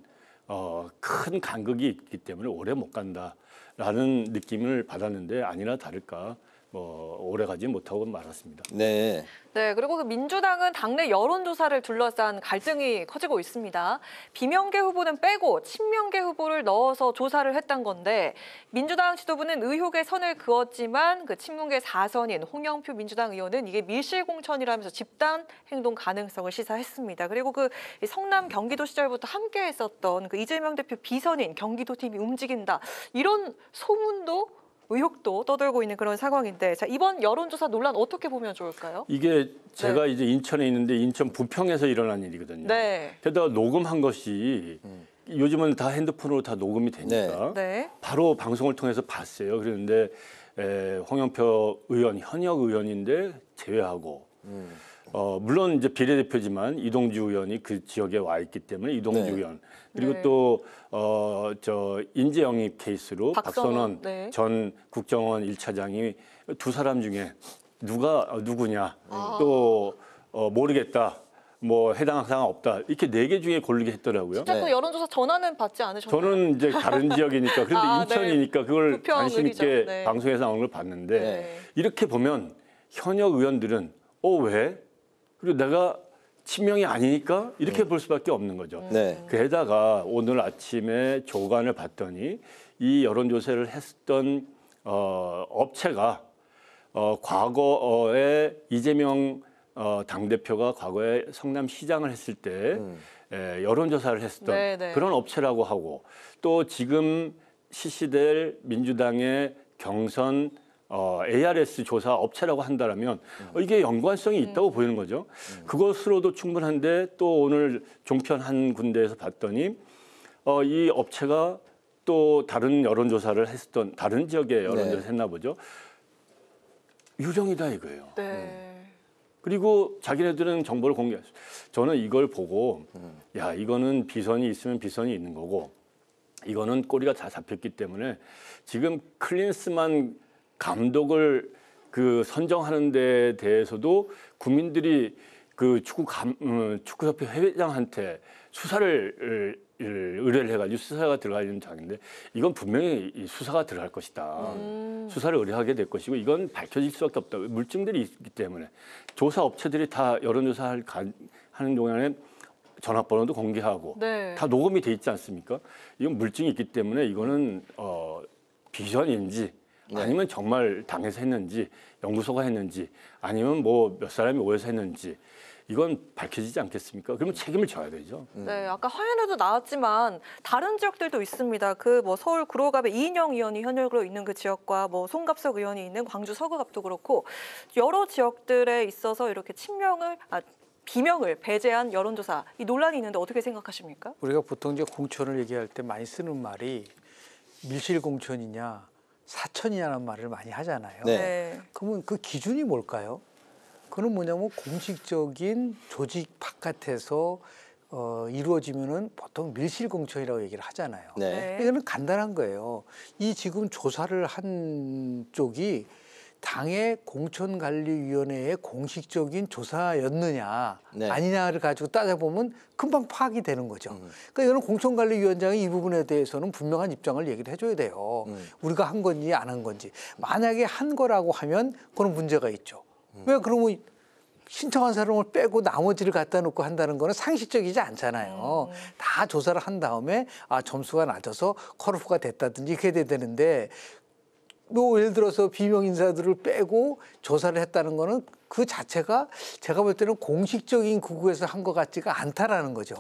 큰 간극이 있기 때문에 오래 못 간다라는 느낌을 받았는데 아니나 다를까 뭐 오래 가지 못하고 말았습니다. 네. 네, 그리고 그 민주당은 당내 여론조사를 둘러싼 갈등이 커지고 있습니다. 비명계 후보는 빼고 친명계 후보를 넣어서 조사를 했던 건데 민주당 지도부는 의혹의 선을 그었지만 그 친문계 4선인 홍영표 민주당 의원은 이게 밀실공천이라면서 집단 행동 가능성을 시사했습니다. 그리고 그 성남 경기도 시절부터 함께 했었던 그 이재명 대표 비선인 경기도팀이 움직인다. 이런 소문도 의혹도 떠돌고 있는 그런 상황인데 자, 이번 여론조사 논란 어떻게 보면 좋을까요? 이게 제가 이제 인천에 있는데 인천 부평에서 일어난 일이거든요. 네. 게다가 녹음한 것이 요즘은 다 핸드폰으로 다 녹음이 되니까 네. 바로 방송을 통해서 봤어요. 그런데 홍영표 의원, 현역 의원인데 제외하고 물론 이제 비례대표지만 이동주 의원이 그 지역에 와 있기 때문에 이동주 의원 그리고 또 저 인재 영입 케이스로 박선원 전 국정원 1차장이 두 사람 중에 누구냐 또 모르겠다. 뭐 해당 사항 없다. 이렇게 4개 중에 고르게 했더라고요. 진짜 그 여론조사 전화는 받지 않으셨나요? 저는 이제 다른 지역이니까 그런데 인천이니까 그걸 관심 있게 네. 방송에서 나오는 걸 봤는데 이렇게 보면 현역 의원들은 왜? 그리고 내가 친명이 아니니까 이렇게 볼 수밖에 없는 거죠. 게다가 오늘 아침에 조간을 봤더니 이 여론조사를 했던 업체가 과거에 이재명 당대표가 과거에 성남시장을 했을 때 여론조사를 했었던 그런 업체라고 하고 또 지금 실시될 민주당의 경선 ARS 조사 업체라고 한다면 이게 연관성이 있다고 보이는 거죠. 그것으로도 충분한데 또 오늘 종편 한 군데에서 봤더니 이 업체가 또 다른 여론조사를 했었던 다른 지역의 여론조사를 했나 보죠. 유령이다 이거예요. 그리고 자기네들은 정보를 공개했어요. 저는 이걸 보고 야 이거는 비선이 있으면 비선이 있는 거고 이거는 꼬리가 다 잡혔기 때문에 지금 클린스만 감독을 그 선정하는 데 대해서도 국민들이 그 축구협회 회장한테 수사를 의뢰를 해가지고 수사가 들어가는 장인데 이건 분명히 수사가 들어갈 것이다. 수사를 의뢰하게 될 것이고 이건 밝혀질 수밖에 없다. 물증들이 있기 때문에 조사 업체들이 다 여론조사 하는 동안에 전화번호도 공개하고 다 녹음이 돼 있지 않습니까? 이건 물증이 있기 때문에 이거는 비선인지 아니면 정말 당에서 했는지 연구소가 했는지 아니면 뭐 몇 사람이 오해서 했는지 이건 밝혀지지 않겠습니까? 그러면 책임을 져야 되죠. 네, 아까 화면에도 나왔지만 다른 지역들도 있습니다. 그 뭐 서울 구로갑의 이인영 의원이 현역으로 있는 그 지역과 뭐 송갑석 의원이 있는 광주 서구갑도 그렇고 여러 지역들에 있어서 이렇게 비명을 배제한 여론조사 이 논란이 있는데 어떻게 생각하십니까? 우리가 보통 이제 공천을 얘기할 때 많이 쓰는 말이 밀실공천이냐 사천이라는 말을 많이 하잖아요. 네. 그러면 그 기준이 뭘까요? 그건 뭐냐면 공식적인 조직 바깥에서 이루어지면은 보통 밀실공천이라고 얘기를 하잖아요. 네. 이거는 간단한 거예요. 이 지금 조사를 한 쪽이 당의 공천관리위원회의 공식적인 조사였느냐 네. 아니냐를 가지고 따져보면 금방 파악이 되는 거죠. 그러니까 이거는 공천관리위원장이 이 부분에 대해서는 분명한 입장을 얘기를 해줘야 돼요. 우리가 한 건지 안 한 건지. 만약에 한 거라고 하면 그건 문제가 있죠. 왜 그러면 신청한 사람을 빼고 나머지를 갖다 놓고 한다는 거는 상식적이지 않잖아요. 다 조사를 한 다음에 점수가 낮아서 컷오프가 됐다든지 이렇게 돼야 되는데 뭐 예를 들어서 비명 인사들을 빼고 조사를 했다는 거는 그 자체가 제가 볼 때는 공식적인 구구에서 한 것 같지가 않다라는 거죠.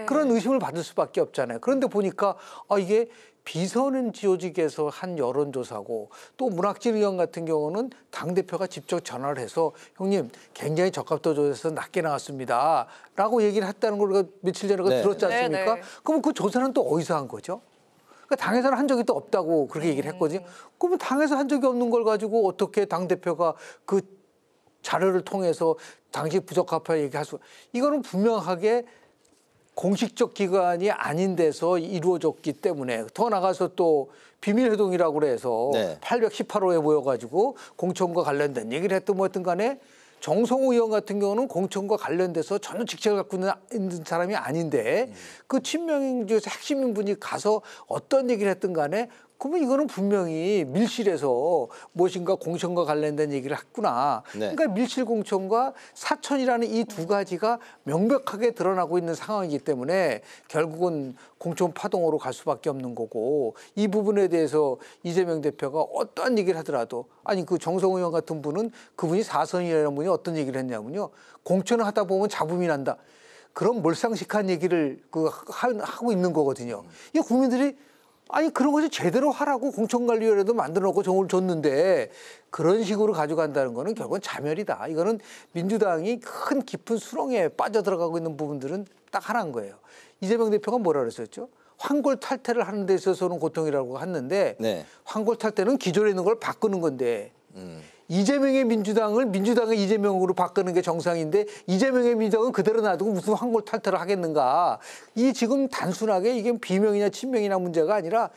그런 의심을 받을 수밖에 없잖아요. 그런데 보니까 이게 비서는 조직에서 한 여론조사고 또 문학진흥원 같은 경우는 당대표가 직접 전화를 해서 형님 굉장히 적합도 조사에서 낮게 나왔습니다 라고 얘기를 했다는 걸 우리가 며칠 전에 들었지 않습니까? 그럼 그 조사는 또 어디서 한 거죠? 그러니까 당에서는 한 적이 또 없다고 그렇게 얘기를 했거든요. 그러면 당에서 한 적이 없는 걸 가지고 어떻게 당대표가 그 자료를 통해서 당시 부적합하게 얘기할 수, 이거는 분명하게 공식적 기관이 아닌 데서 이루어졌기 때문에 더 나가서 또 비밀회동이라고 그래서 818호에 모여가지고 공천과 관련된 얘기를 했든 뭐 했든 간에 정성호 의원 같은 경우는 공천과 관련돼서 전혀 직책을 갖고 있는 사람이 아닌데 그 친명 중에서 핵심인 분이 가서 어떤 얘기를 했든 간에 그러면 이거는 분명히 밀실에서 무엇인가 공천과 관련된 얘기를 했구나. 그러니까 밀실 공천과 사천이라는 이 두 가지가 명백하게 드러나고 있는 상황이기 때문에 결국은 공천 파동으로 갈 수밖에 없는 거고 이 부분에 대해서 이재명 대표가 어떠한 얘기를 하더라도 아니 그 정성호 의원 같은 분은 그분이 사선이라는 분이 어떤 얘기를 했냐면요. 공천을 하다 보면 잡음이 난다. 그런 몰상식한 얘기를 하고 있는 거거든요. 이 국민들이 아니 그런 것이 제대로 하라고 공천관리위원회도 만들어놓고 정을 줬는데 그런 식으로 가져간다는 거는 결국은 자멸이다. 이거는 민주당이 큰 깊은 수렁에 빠져들어가고 있는 부분들은 딱 하나인 거예요. 이재명 대표가 뭐라 그랬었죠? 황골 탈퇴를 하는 데 있어서는 고통이라고 했는데 황골 탈퇴는 기존에 있는 걸 바꾸는 건데 이재명의 민주당을 민주당의 이재명으로 바꾸는 게 정상인데 이재명의 민주당은 그대로 놔두고 무슨 황골 탈퇴를 하겠는가. 이 지금 단순하게 이게 비명이냐 친명이냐 문제가 아니라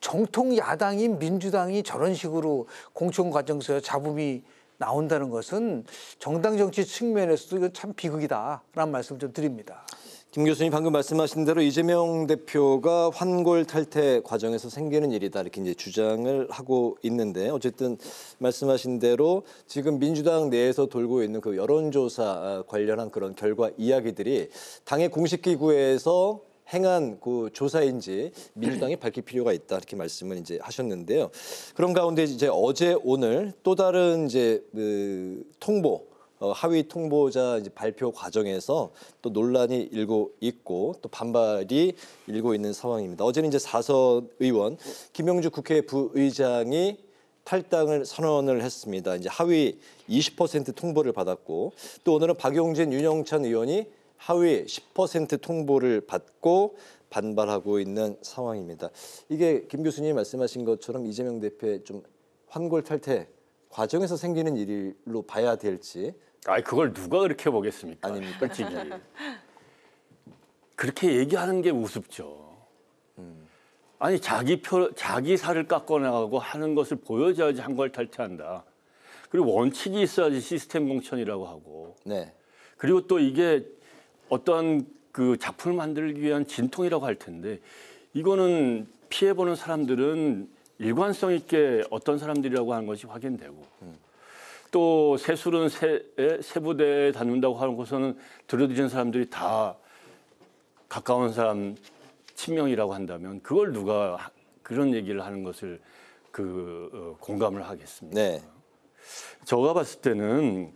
정통 야당인 민주당이 저런 식으로 공천 과정에서 잡음이 나온다는 것은 정당 정치 측면에서도 이건 참 비극이다라는 말씀 좀 드립니다. 김 교수님 방금 말씀하신 대로 이재명 대표가 환골 탈퇴 과정에서 생기는 일이다 이렇게 이제 주장을 하고 있는데 어쨌든 말씀하신 대로 지금 민주당 내에서 돌고 있는 그 여론조사 관련한 그런 결과 이야기들이 당의 공식 기구에서 행한 그 조사인지 민주당이 밝힐 필요가 있다 이렇게 말씀을 이제 하셨는데요. 그런 가운데 이제 어제 오늘 또 다른 이제 그 통보. 하위 통보자 이제 발표 과정에서 또 논란이 일고 있고 또 반발이 일고 있는 상황입니다. 어제는 이제 4선 의원 김영주 국회 부의장이 탈당을 선언을 했습니다. 이제 하위 20% 통보를 받았고 또 오늘은 박용진, 윤영찬 의원이 하위 10% 통보를 받고 반발하고 있는 상황입니다. 이게 김 교수님이 말씀하신 것처럼 이재명 대표의 좀 환골 탈퇴 과정에서 생기는 일로 봐야 될지. 그걸 누가 그렇게 보겠습니까? 아닙니까? 솔직히. 그렇게 얘기하는 게 우습죠. 아니 자기 살을 깎아나가고 하는 것을 보여줘야지 한걸 탈퇴한다. 그리고 원칙이 있어야지 시스템 공천이라고 하고. 그리고 또 이게 어떠한 그 작품을 만들기 위한 진통이라고 할 텐데 이거는 피해보는 사람들은 일관성 있게 어떤 사람들이라고 하는 것이 확인되고 또 세술은 세부대에 다닌다고 하는 것은 들여드는 사람들이 다 가까운 사람 친명이라고 한다면 그걸 누가 그런 얘기를 하는 것을 공감을 하겠습니다. 제가 봤을 때는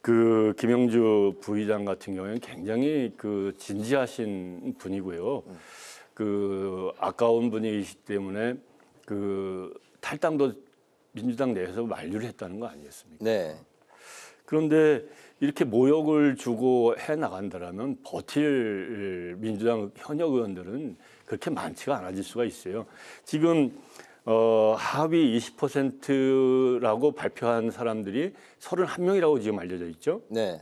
그 김영주 부의장 같은 경우에는 굉장히 진지하신 분이고요. 아까운 분이시기 때문에 탈당도 민주당 내에서 만류를 했다는 거 아니겠습니까? 그런데 이렇게 모욕을 주고 해 나간다라면 버틸 민주당 현역 의원들은 그렇게 많지가 않아질 수가 있어요. 지금 하위 20%라고 발표한 사람들이 31명이라고 지금 알려져 있죠. 네.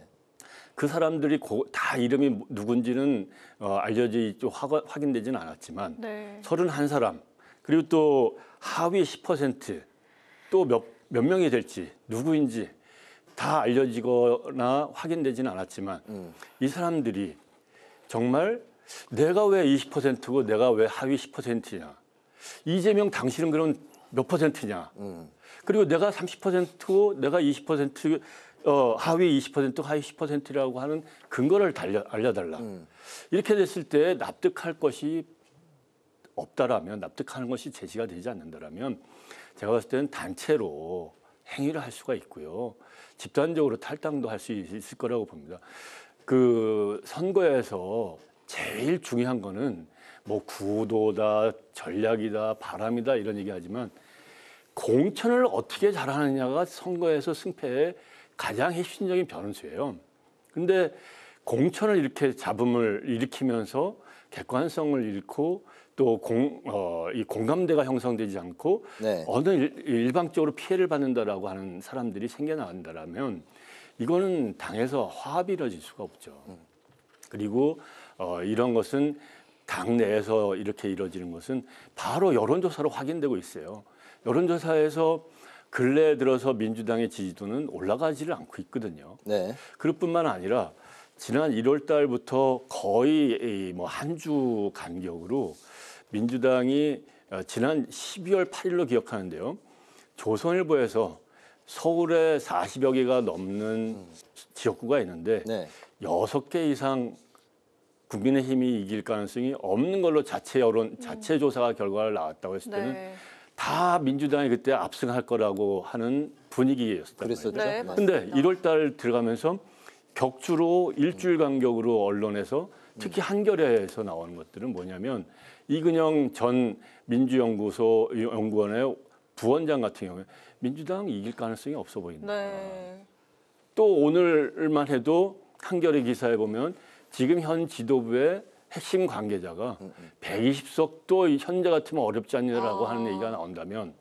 그 사람들이 다 이름이 누군지는 확인되지는 않았지만 네. 31사람 그리고 또 하위 10% 또 몇 명이 될지 누구인지 다 알려지거나 확인되지는 않았지만 이 사람들이 정말 내가 왜 20%고 내가 왜 하위 10%냐. 이재명 당신은 그럼 몇 %냐. 그리고 내가 30%고 내가 20% 하위 20% 하위 10%라고 하는 근거를 알려달라. 이렇게 됐을 때 납득할 것이 없다라면 납득하는 것이 제시가 되지 않는다라면 제가 봤을 때는 단체로 행위를 할 수가 있고요. 집단적으로 탈당도 할 수 있을 거라고 봅니다. 그 선거에서 제일 중요한 거는 뭐 구도다, 전략이다, 바람이다 이런 얘기하지만 공천을 어떻게 잘하느냐가 선거에서 승패의 가장 핵심적인 변수예요. 근데 공천을 이렇게 잡음을 일으키면서 객관성을 잃고 또 이 공감대가 형성되지 않고 네. 어느 일방적으로 피해를 받는다라고 하는 사람들이 생겨난다라면 이거는 당에서 화합이 이루어질 수가 없죠. 그리고 이런 것은 당 내에서 이렇게 이루어지는 것은 바로 여론조사로 확인되고 있어요. 여론조사에서 근래에 들어서 민주당의 지지도는 올라가지를 않고 있거든요. 네. 그럴 뿐만 아니라 지난 1월 달부터 거의 뭐 한 주 간격으로 민주당이 지난 12월 8일로 기억하는데요. 조선일보에서 서울에 40여 개가 넘는 지역구가 있는데 네. 6개 이상 국민의힘이 이길 가능성이 없는 걸로 자체 조사 결과가 나왔다고 했을 때는 네. 다 민주당이 그때 압승할 거라고 하는 분위기였었단 말이죠. 네, 근데 1월 달 들어가면서 격주로 일주일 간격으로 언론에서 특히 한겨레에서 나오는 것들은 뭐냐면 이근영 전 민주연구소 연구원의 부원장 같은 경우에 민주당 이길 가능성이 없어 보인다. 네. 또 오늘만 해도 한겨레 기사에 보면 지금 현 지도부의 핵심 관계자가 120석도 현재 같으면 어렵지 않냐라고 하는 얘기가 나온다면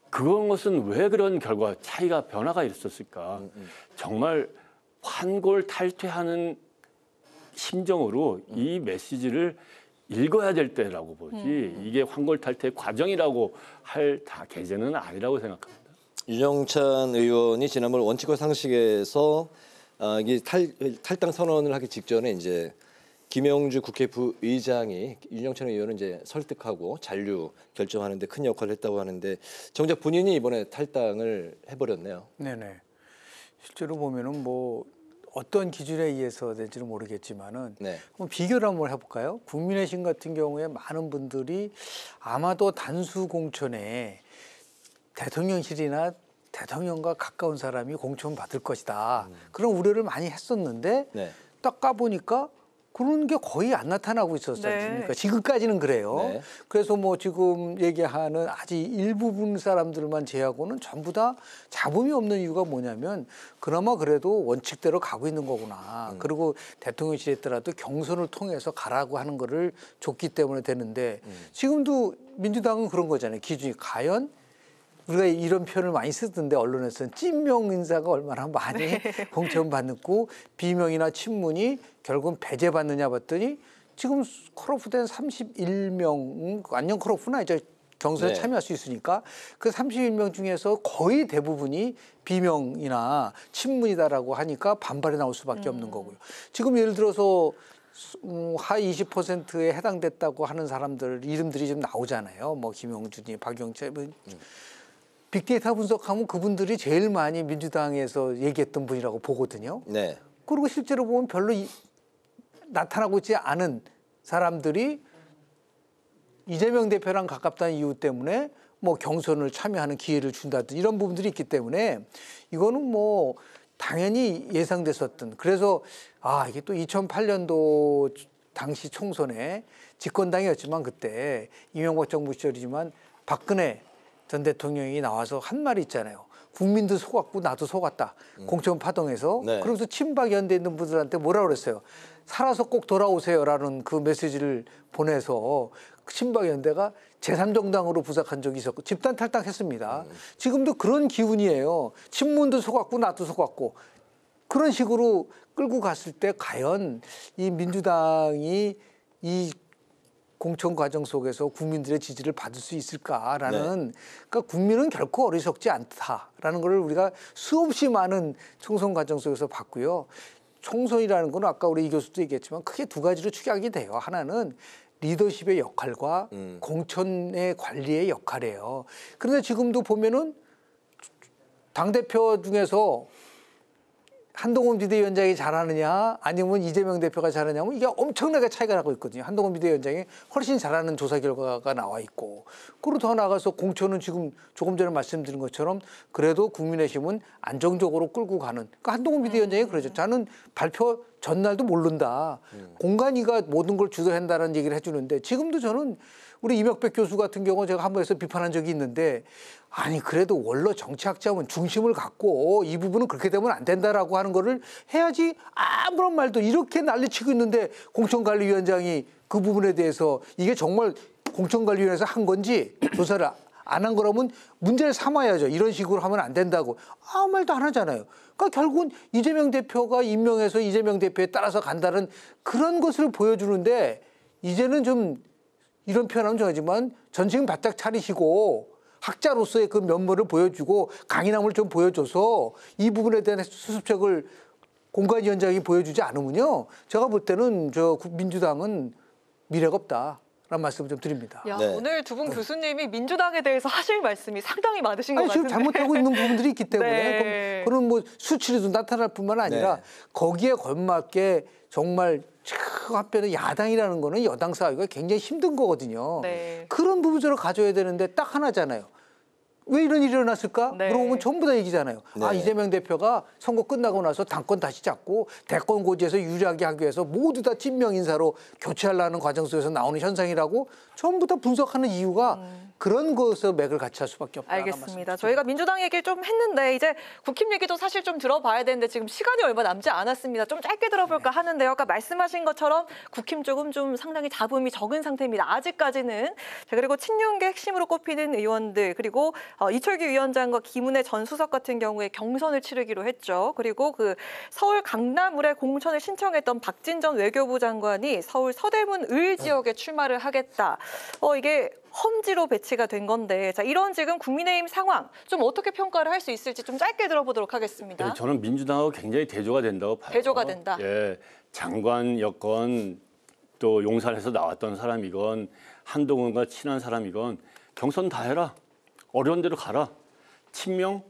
그것은 왜 그런 결과 차이가 변화가 있었을까? 정말 환골탈퇴하는 심정으로 이 메시지를 읽어야 될 때라고 보지 이게 환골탈퇴 과정이라고 할 다 계제는 아니라고 생각합니다. 윤영찬 의원이 지난번 원칙과 상식에서 이게 탈당 선언을 하기 직전에 이제 김영주 국회 부의장이 윤영찬 의원을 이제 설득하고 잔류 결정하는데 큰 역할을 했다고 하는데 정작 본인이 이번에 탈당을 해버렸네요. 네네. 실제로 보면은 뭐 어떤 기준에 의해서 될지는 모르겠지만은 네. 한번 비교를 한번 해볼까요? 국민의힘 같은 경우에 많은 분들이 아마도 단수 공천에 대통령실이나 대통령과 가까운 사람이 공천 받을 것이다. 그런 우려를 많이 했었는데 네. 딱 까보니까 그런 게 거의 안 나타나고 있었지 않습니까? 네. 지금까지는 그래요. 네. 그래서 뭐 지금 얘기하는 아직 일부분 사람들만 제하고는 전부 다 잡음이 없는 이유가 뭐냐면 그나마 그래도 원칙대로 가고 있는 거구나. 그리고 대통령실에 있더라도 경선을 통해서 가라고 하는 거를 줬기 때문에 되는데 지금도 민주당은 그런 거잖아요. 기준이 과연 우리가 이런 표현을 많이 쓰던데 언론에서는 찐명 인사가 얼마나 많이 공천 받고 비명이나 친문이 결국은 배제받느냐 봤더니 지금 컷오프된 31명 완전 컷오프나 이제 경선에 네. 참여할 수 있으니까 그 31명 중에서 거의 대부분이 비명이나 친문이다라고 하니까 반발이 나올 수밖에 없는 거고요. 지금 예를 들어서 하위 20%에 해당됐다고 하는 사람들 이름들이 좀 나오잖아요. 뭐 김용준이, 박영철 빅데이터 분석하면 그분들이 제일 많이 민주당에서 얘기했던 분이라고 보거든요. 네. 그리고 실제로 보면 별로 나타나고 있지 않은 사람들이 이재명 대표랑 가깝다는 이유 때문에 뭐 경선을 참여하는 기회를 준다든지 이런 부분들이 있기 때문에 이거는 뭐 당연히 예상됐었던. 그래서 이게 또 2008년도 당시 총선에 집권당이었지만 그때 이명박 정부 시절이지만 박근혜 전 대통령이 나와서 한 말이 있잖아요. 국민도 속았고 나도 속았다. 공천 파동에서. 네. 그러면서 친박 연대에 있는 분들한테 뭐라 그랬어요. 살아서 꼭 돌아오세요라는 그 메시지를 보내서 친박 연대가 제3정당으로 부삭한 적이 있었고 집단 탈당했습니다. 지금도 그런 기운이에요. 친문도 속았고 나도 속았고 그런 식으로 끌고 갔을 때 과연 이 민주당이 이 공천 과정 속에서 국민들의 지지를 받을 수 있을까라는 그러니까 국민은 결코 어리석지 않다라는 걸 우리가 수없이 많은 총선 과정 속에서 봤고요. 총선이라는 건 아까 우리 이 교수도 얘기했지만 크게 두 가지로 축약이 돼요. 하나는 리더십의 역할과 공천의 관리의 역할이에요. 그런데 지금도 보면은 당대표 중에서 한동훈 비대위원장이 잘하느냐 아니면 이재명 대표가 잘하냐면 이게 엄청나게 차이가 나고 있거든요. 한동훈 비대위원장이 훨씬 잘하는 조사 결과가 나와 있고 그리고 더 나아가서 공천은 지금 조금 전에 말씀드린 것처럼 그래도 국민의힘은 안정적으로 끌고 가는 그러니까 한동훈 비대위원장이 그러죠. 저는 발표 전날도 모른다. 공간이가 모든 걸 주도한다는 얘기를 해주는데 지금도 저는 우리 이명백 교수 같은 경우 제가 한 번에서 비판한 적이 있는데 아니 그래도 원로 정치학자면 중심을 갖고 이 부분은 그렇게 되면 안 된다라고 하는 거를 해야지 아무런 말도 이렇게 난리치고 있는데 공천관리위원장이 그 부분에 대해서 이게 정말 공천관리위원회에서 한 건지 조사를 안 한 거라면 문제를 삼아야죠. 이런 식으로 하면 안 된다고 아무 말도 안 하잖아요. 그러니까 결국은 이재명 대표가 임명해서 이재명 대표에 따라서 간다는 그런 것을 보여주는데 이제는 좀 이런 표현하면 좋아하지만 전신 바짝 차리시고 학자로서의 그 면모를 보여주고 강인함을 좀 보여줘서 이 부분에 대한 수습책을 공관위원장이 보여주지 않으면요. 제가 볼 때는 민주당은 미래가 없다. 라는 말씀을 좀 드립니다. 야, 오늘 두 분 교수님이 민주당에 대해서 하실 말씀이 상당히 많으신 것 같은데. 지금 잘못하고 있는 부분들이 있기 때문에 그런 뭐 수치로도 나타날 뿐만 아니라 거기에 걸맞게 정말 한편에 야당이라는 거는 여당 사회가 굉장히 힘든 거거든요. 그런 부분들을 가져야 되는데 딱 하나잖아요. 왜 이런 일이 일어났을까? 물어보면 전부 다 얘기잖아요. 아, 이재명 대표가 선거 끝나고 나서 당권 다시 잡고 대권 고지에서 유리하게 하기 위해서 모두 다 친명 인사로 교체하려는 과정 속에서 나오는 현상이라고 전부 다 분석하는 이유가 그런 것에서 맥을 같이 할 수밖에 없다. 알겠습니다. 저희가 민주당 얘기를 좀 했는데 이제 국힘 얘기도 사실 좀 들어봐야 되는데 지금 시간이 얼마 남지 않았습니다. 좀 짧게 들어볼까 하는데요. 아까 말씀하신 것처럼 국힘 쪽은 좀 상당히 잡음이 적은 상태입니다. 아직까지는. 자, 그리고 친윤계 핵심으로 꼽히는 의원들 그리고 이철규 위원장과 김은혜 전 수석 같은 경우에 경선을 치르기로 했죠. 그리고 그 서울 강남을에 공천을 신청했던 박진 전 외교부 장관이 서울 서대문 을 지역에 출마를 하겠다. 이게 험지로 배치가 된 건데 자 이런 지금 국민의힘 상황 좀 어떻게 평가를 할 수 있을지 좀 짧게 들어보도록 하겠습니다. 네, 저는 민주당하고 굉장히 대조가 된다고 봐요. 대조가 된다. 예, 장관 여건 또 용산에서 나왔던 사람이건 한동훈과 친한 사람이건 경선 다 해라. 어려운 데로 가라. 친명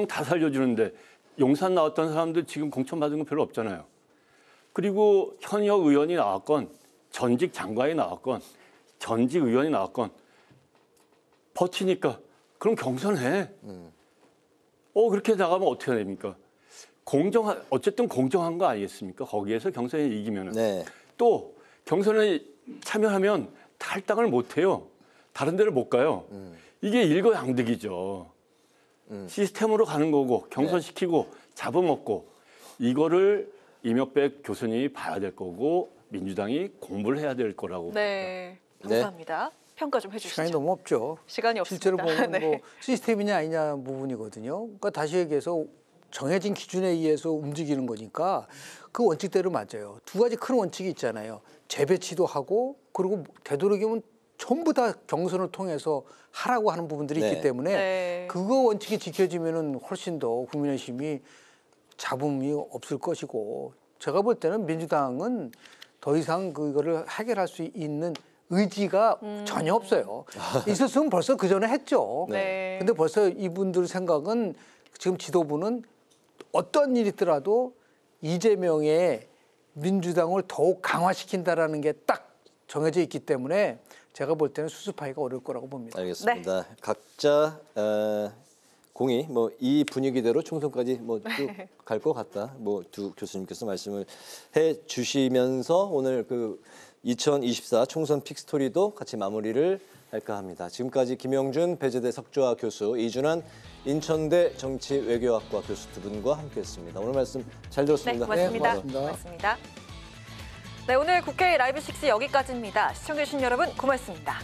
다 살려주는데 용산 나왔던 사람들 지금 공천 받은 건 별로 없잖아요. 그리고 현역 의원이 나왔건 전직 장관이 나왔건 전직 의원이 나왔건 버티니까 그럼 경선해. 그렇게 나가면 어떻게 됩니까? 어쨌든 공정한 거 아니겠습니까? 거기에서 경선에 이기면은 또 경선에 참여하면 탈당을 못 해요. 다른 데를 못 가요. 이게 일거양득이죠. 시스템으로 가는 거고 경선시키고 잡아먹고 이거를 이명백 교수님이 봐야 될 거고 민주당이 공부를 해야 될 거라고. 네, 감사합니다. 평가 좀 해주시죠. 시간이 너무 없죠. 시간이 없습니다. 실제로 보면 뭐 시스템이냐 아니냐 부분이거든요. 그러니까 다시 얘기해서 정해진 기준에 의해서 움직이는 거니까 그 원칙대로 맞아요. 두 가지 큰 원칙이 있잖아요. 재배치도 하고 그리고 되도록이면 전부 다 경선을 통해서 하라고 하는 부분들이 있기 때문에 그거 원칙이 지켜지면은 훨씬 더 국민의힘이 잡음이 없을 것이고 제가 볼 때는 민주당은 더 이상 그거를 해결할 수 있는 의지가 전혀 없어요. 있었으면 벌써 그 전에 했죠. 근데 벌써 이분들 생각은 지금 지도부는 어떤 일이 있더라도 이재명의 민주당을 더욱 강화시킨다라는 게 딱 정해져 있기 때문에 제가 볼 때는 수습하기가 어려울 거라고 봅니다. 알겠습니다. 각자 공이 뭐 이 분위기대로 총선까지 뭐 쭉 갈 것 같다. 뭐 두 교수님께서 말씀을 해주시면서 오늘 그 2024 총선 픽스토리도 같이 마무리를 할까 합니다. 지금까지 김영준 배재대 석좌 교수, 이준환 인천대 정치외교학과 교수 두 분과 함께했습니다. 오늘 말씀 잘 들었습니다. 네, 고맙습니다. 네, 오늘 국회 라이브 6 여기까지입니다. 시청해주신 여러분 고맙습니다.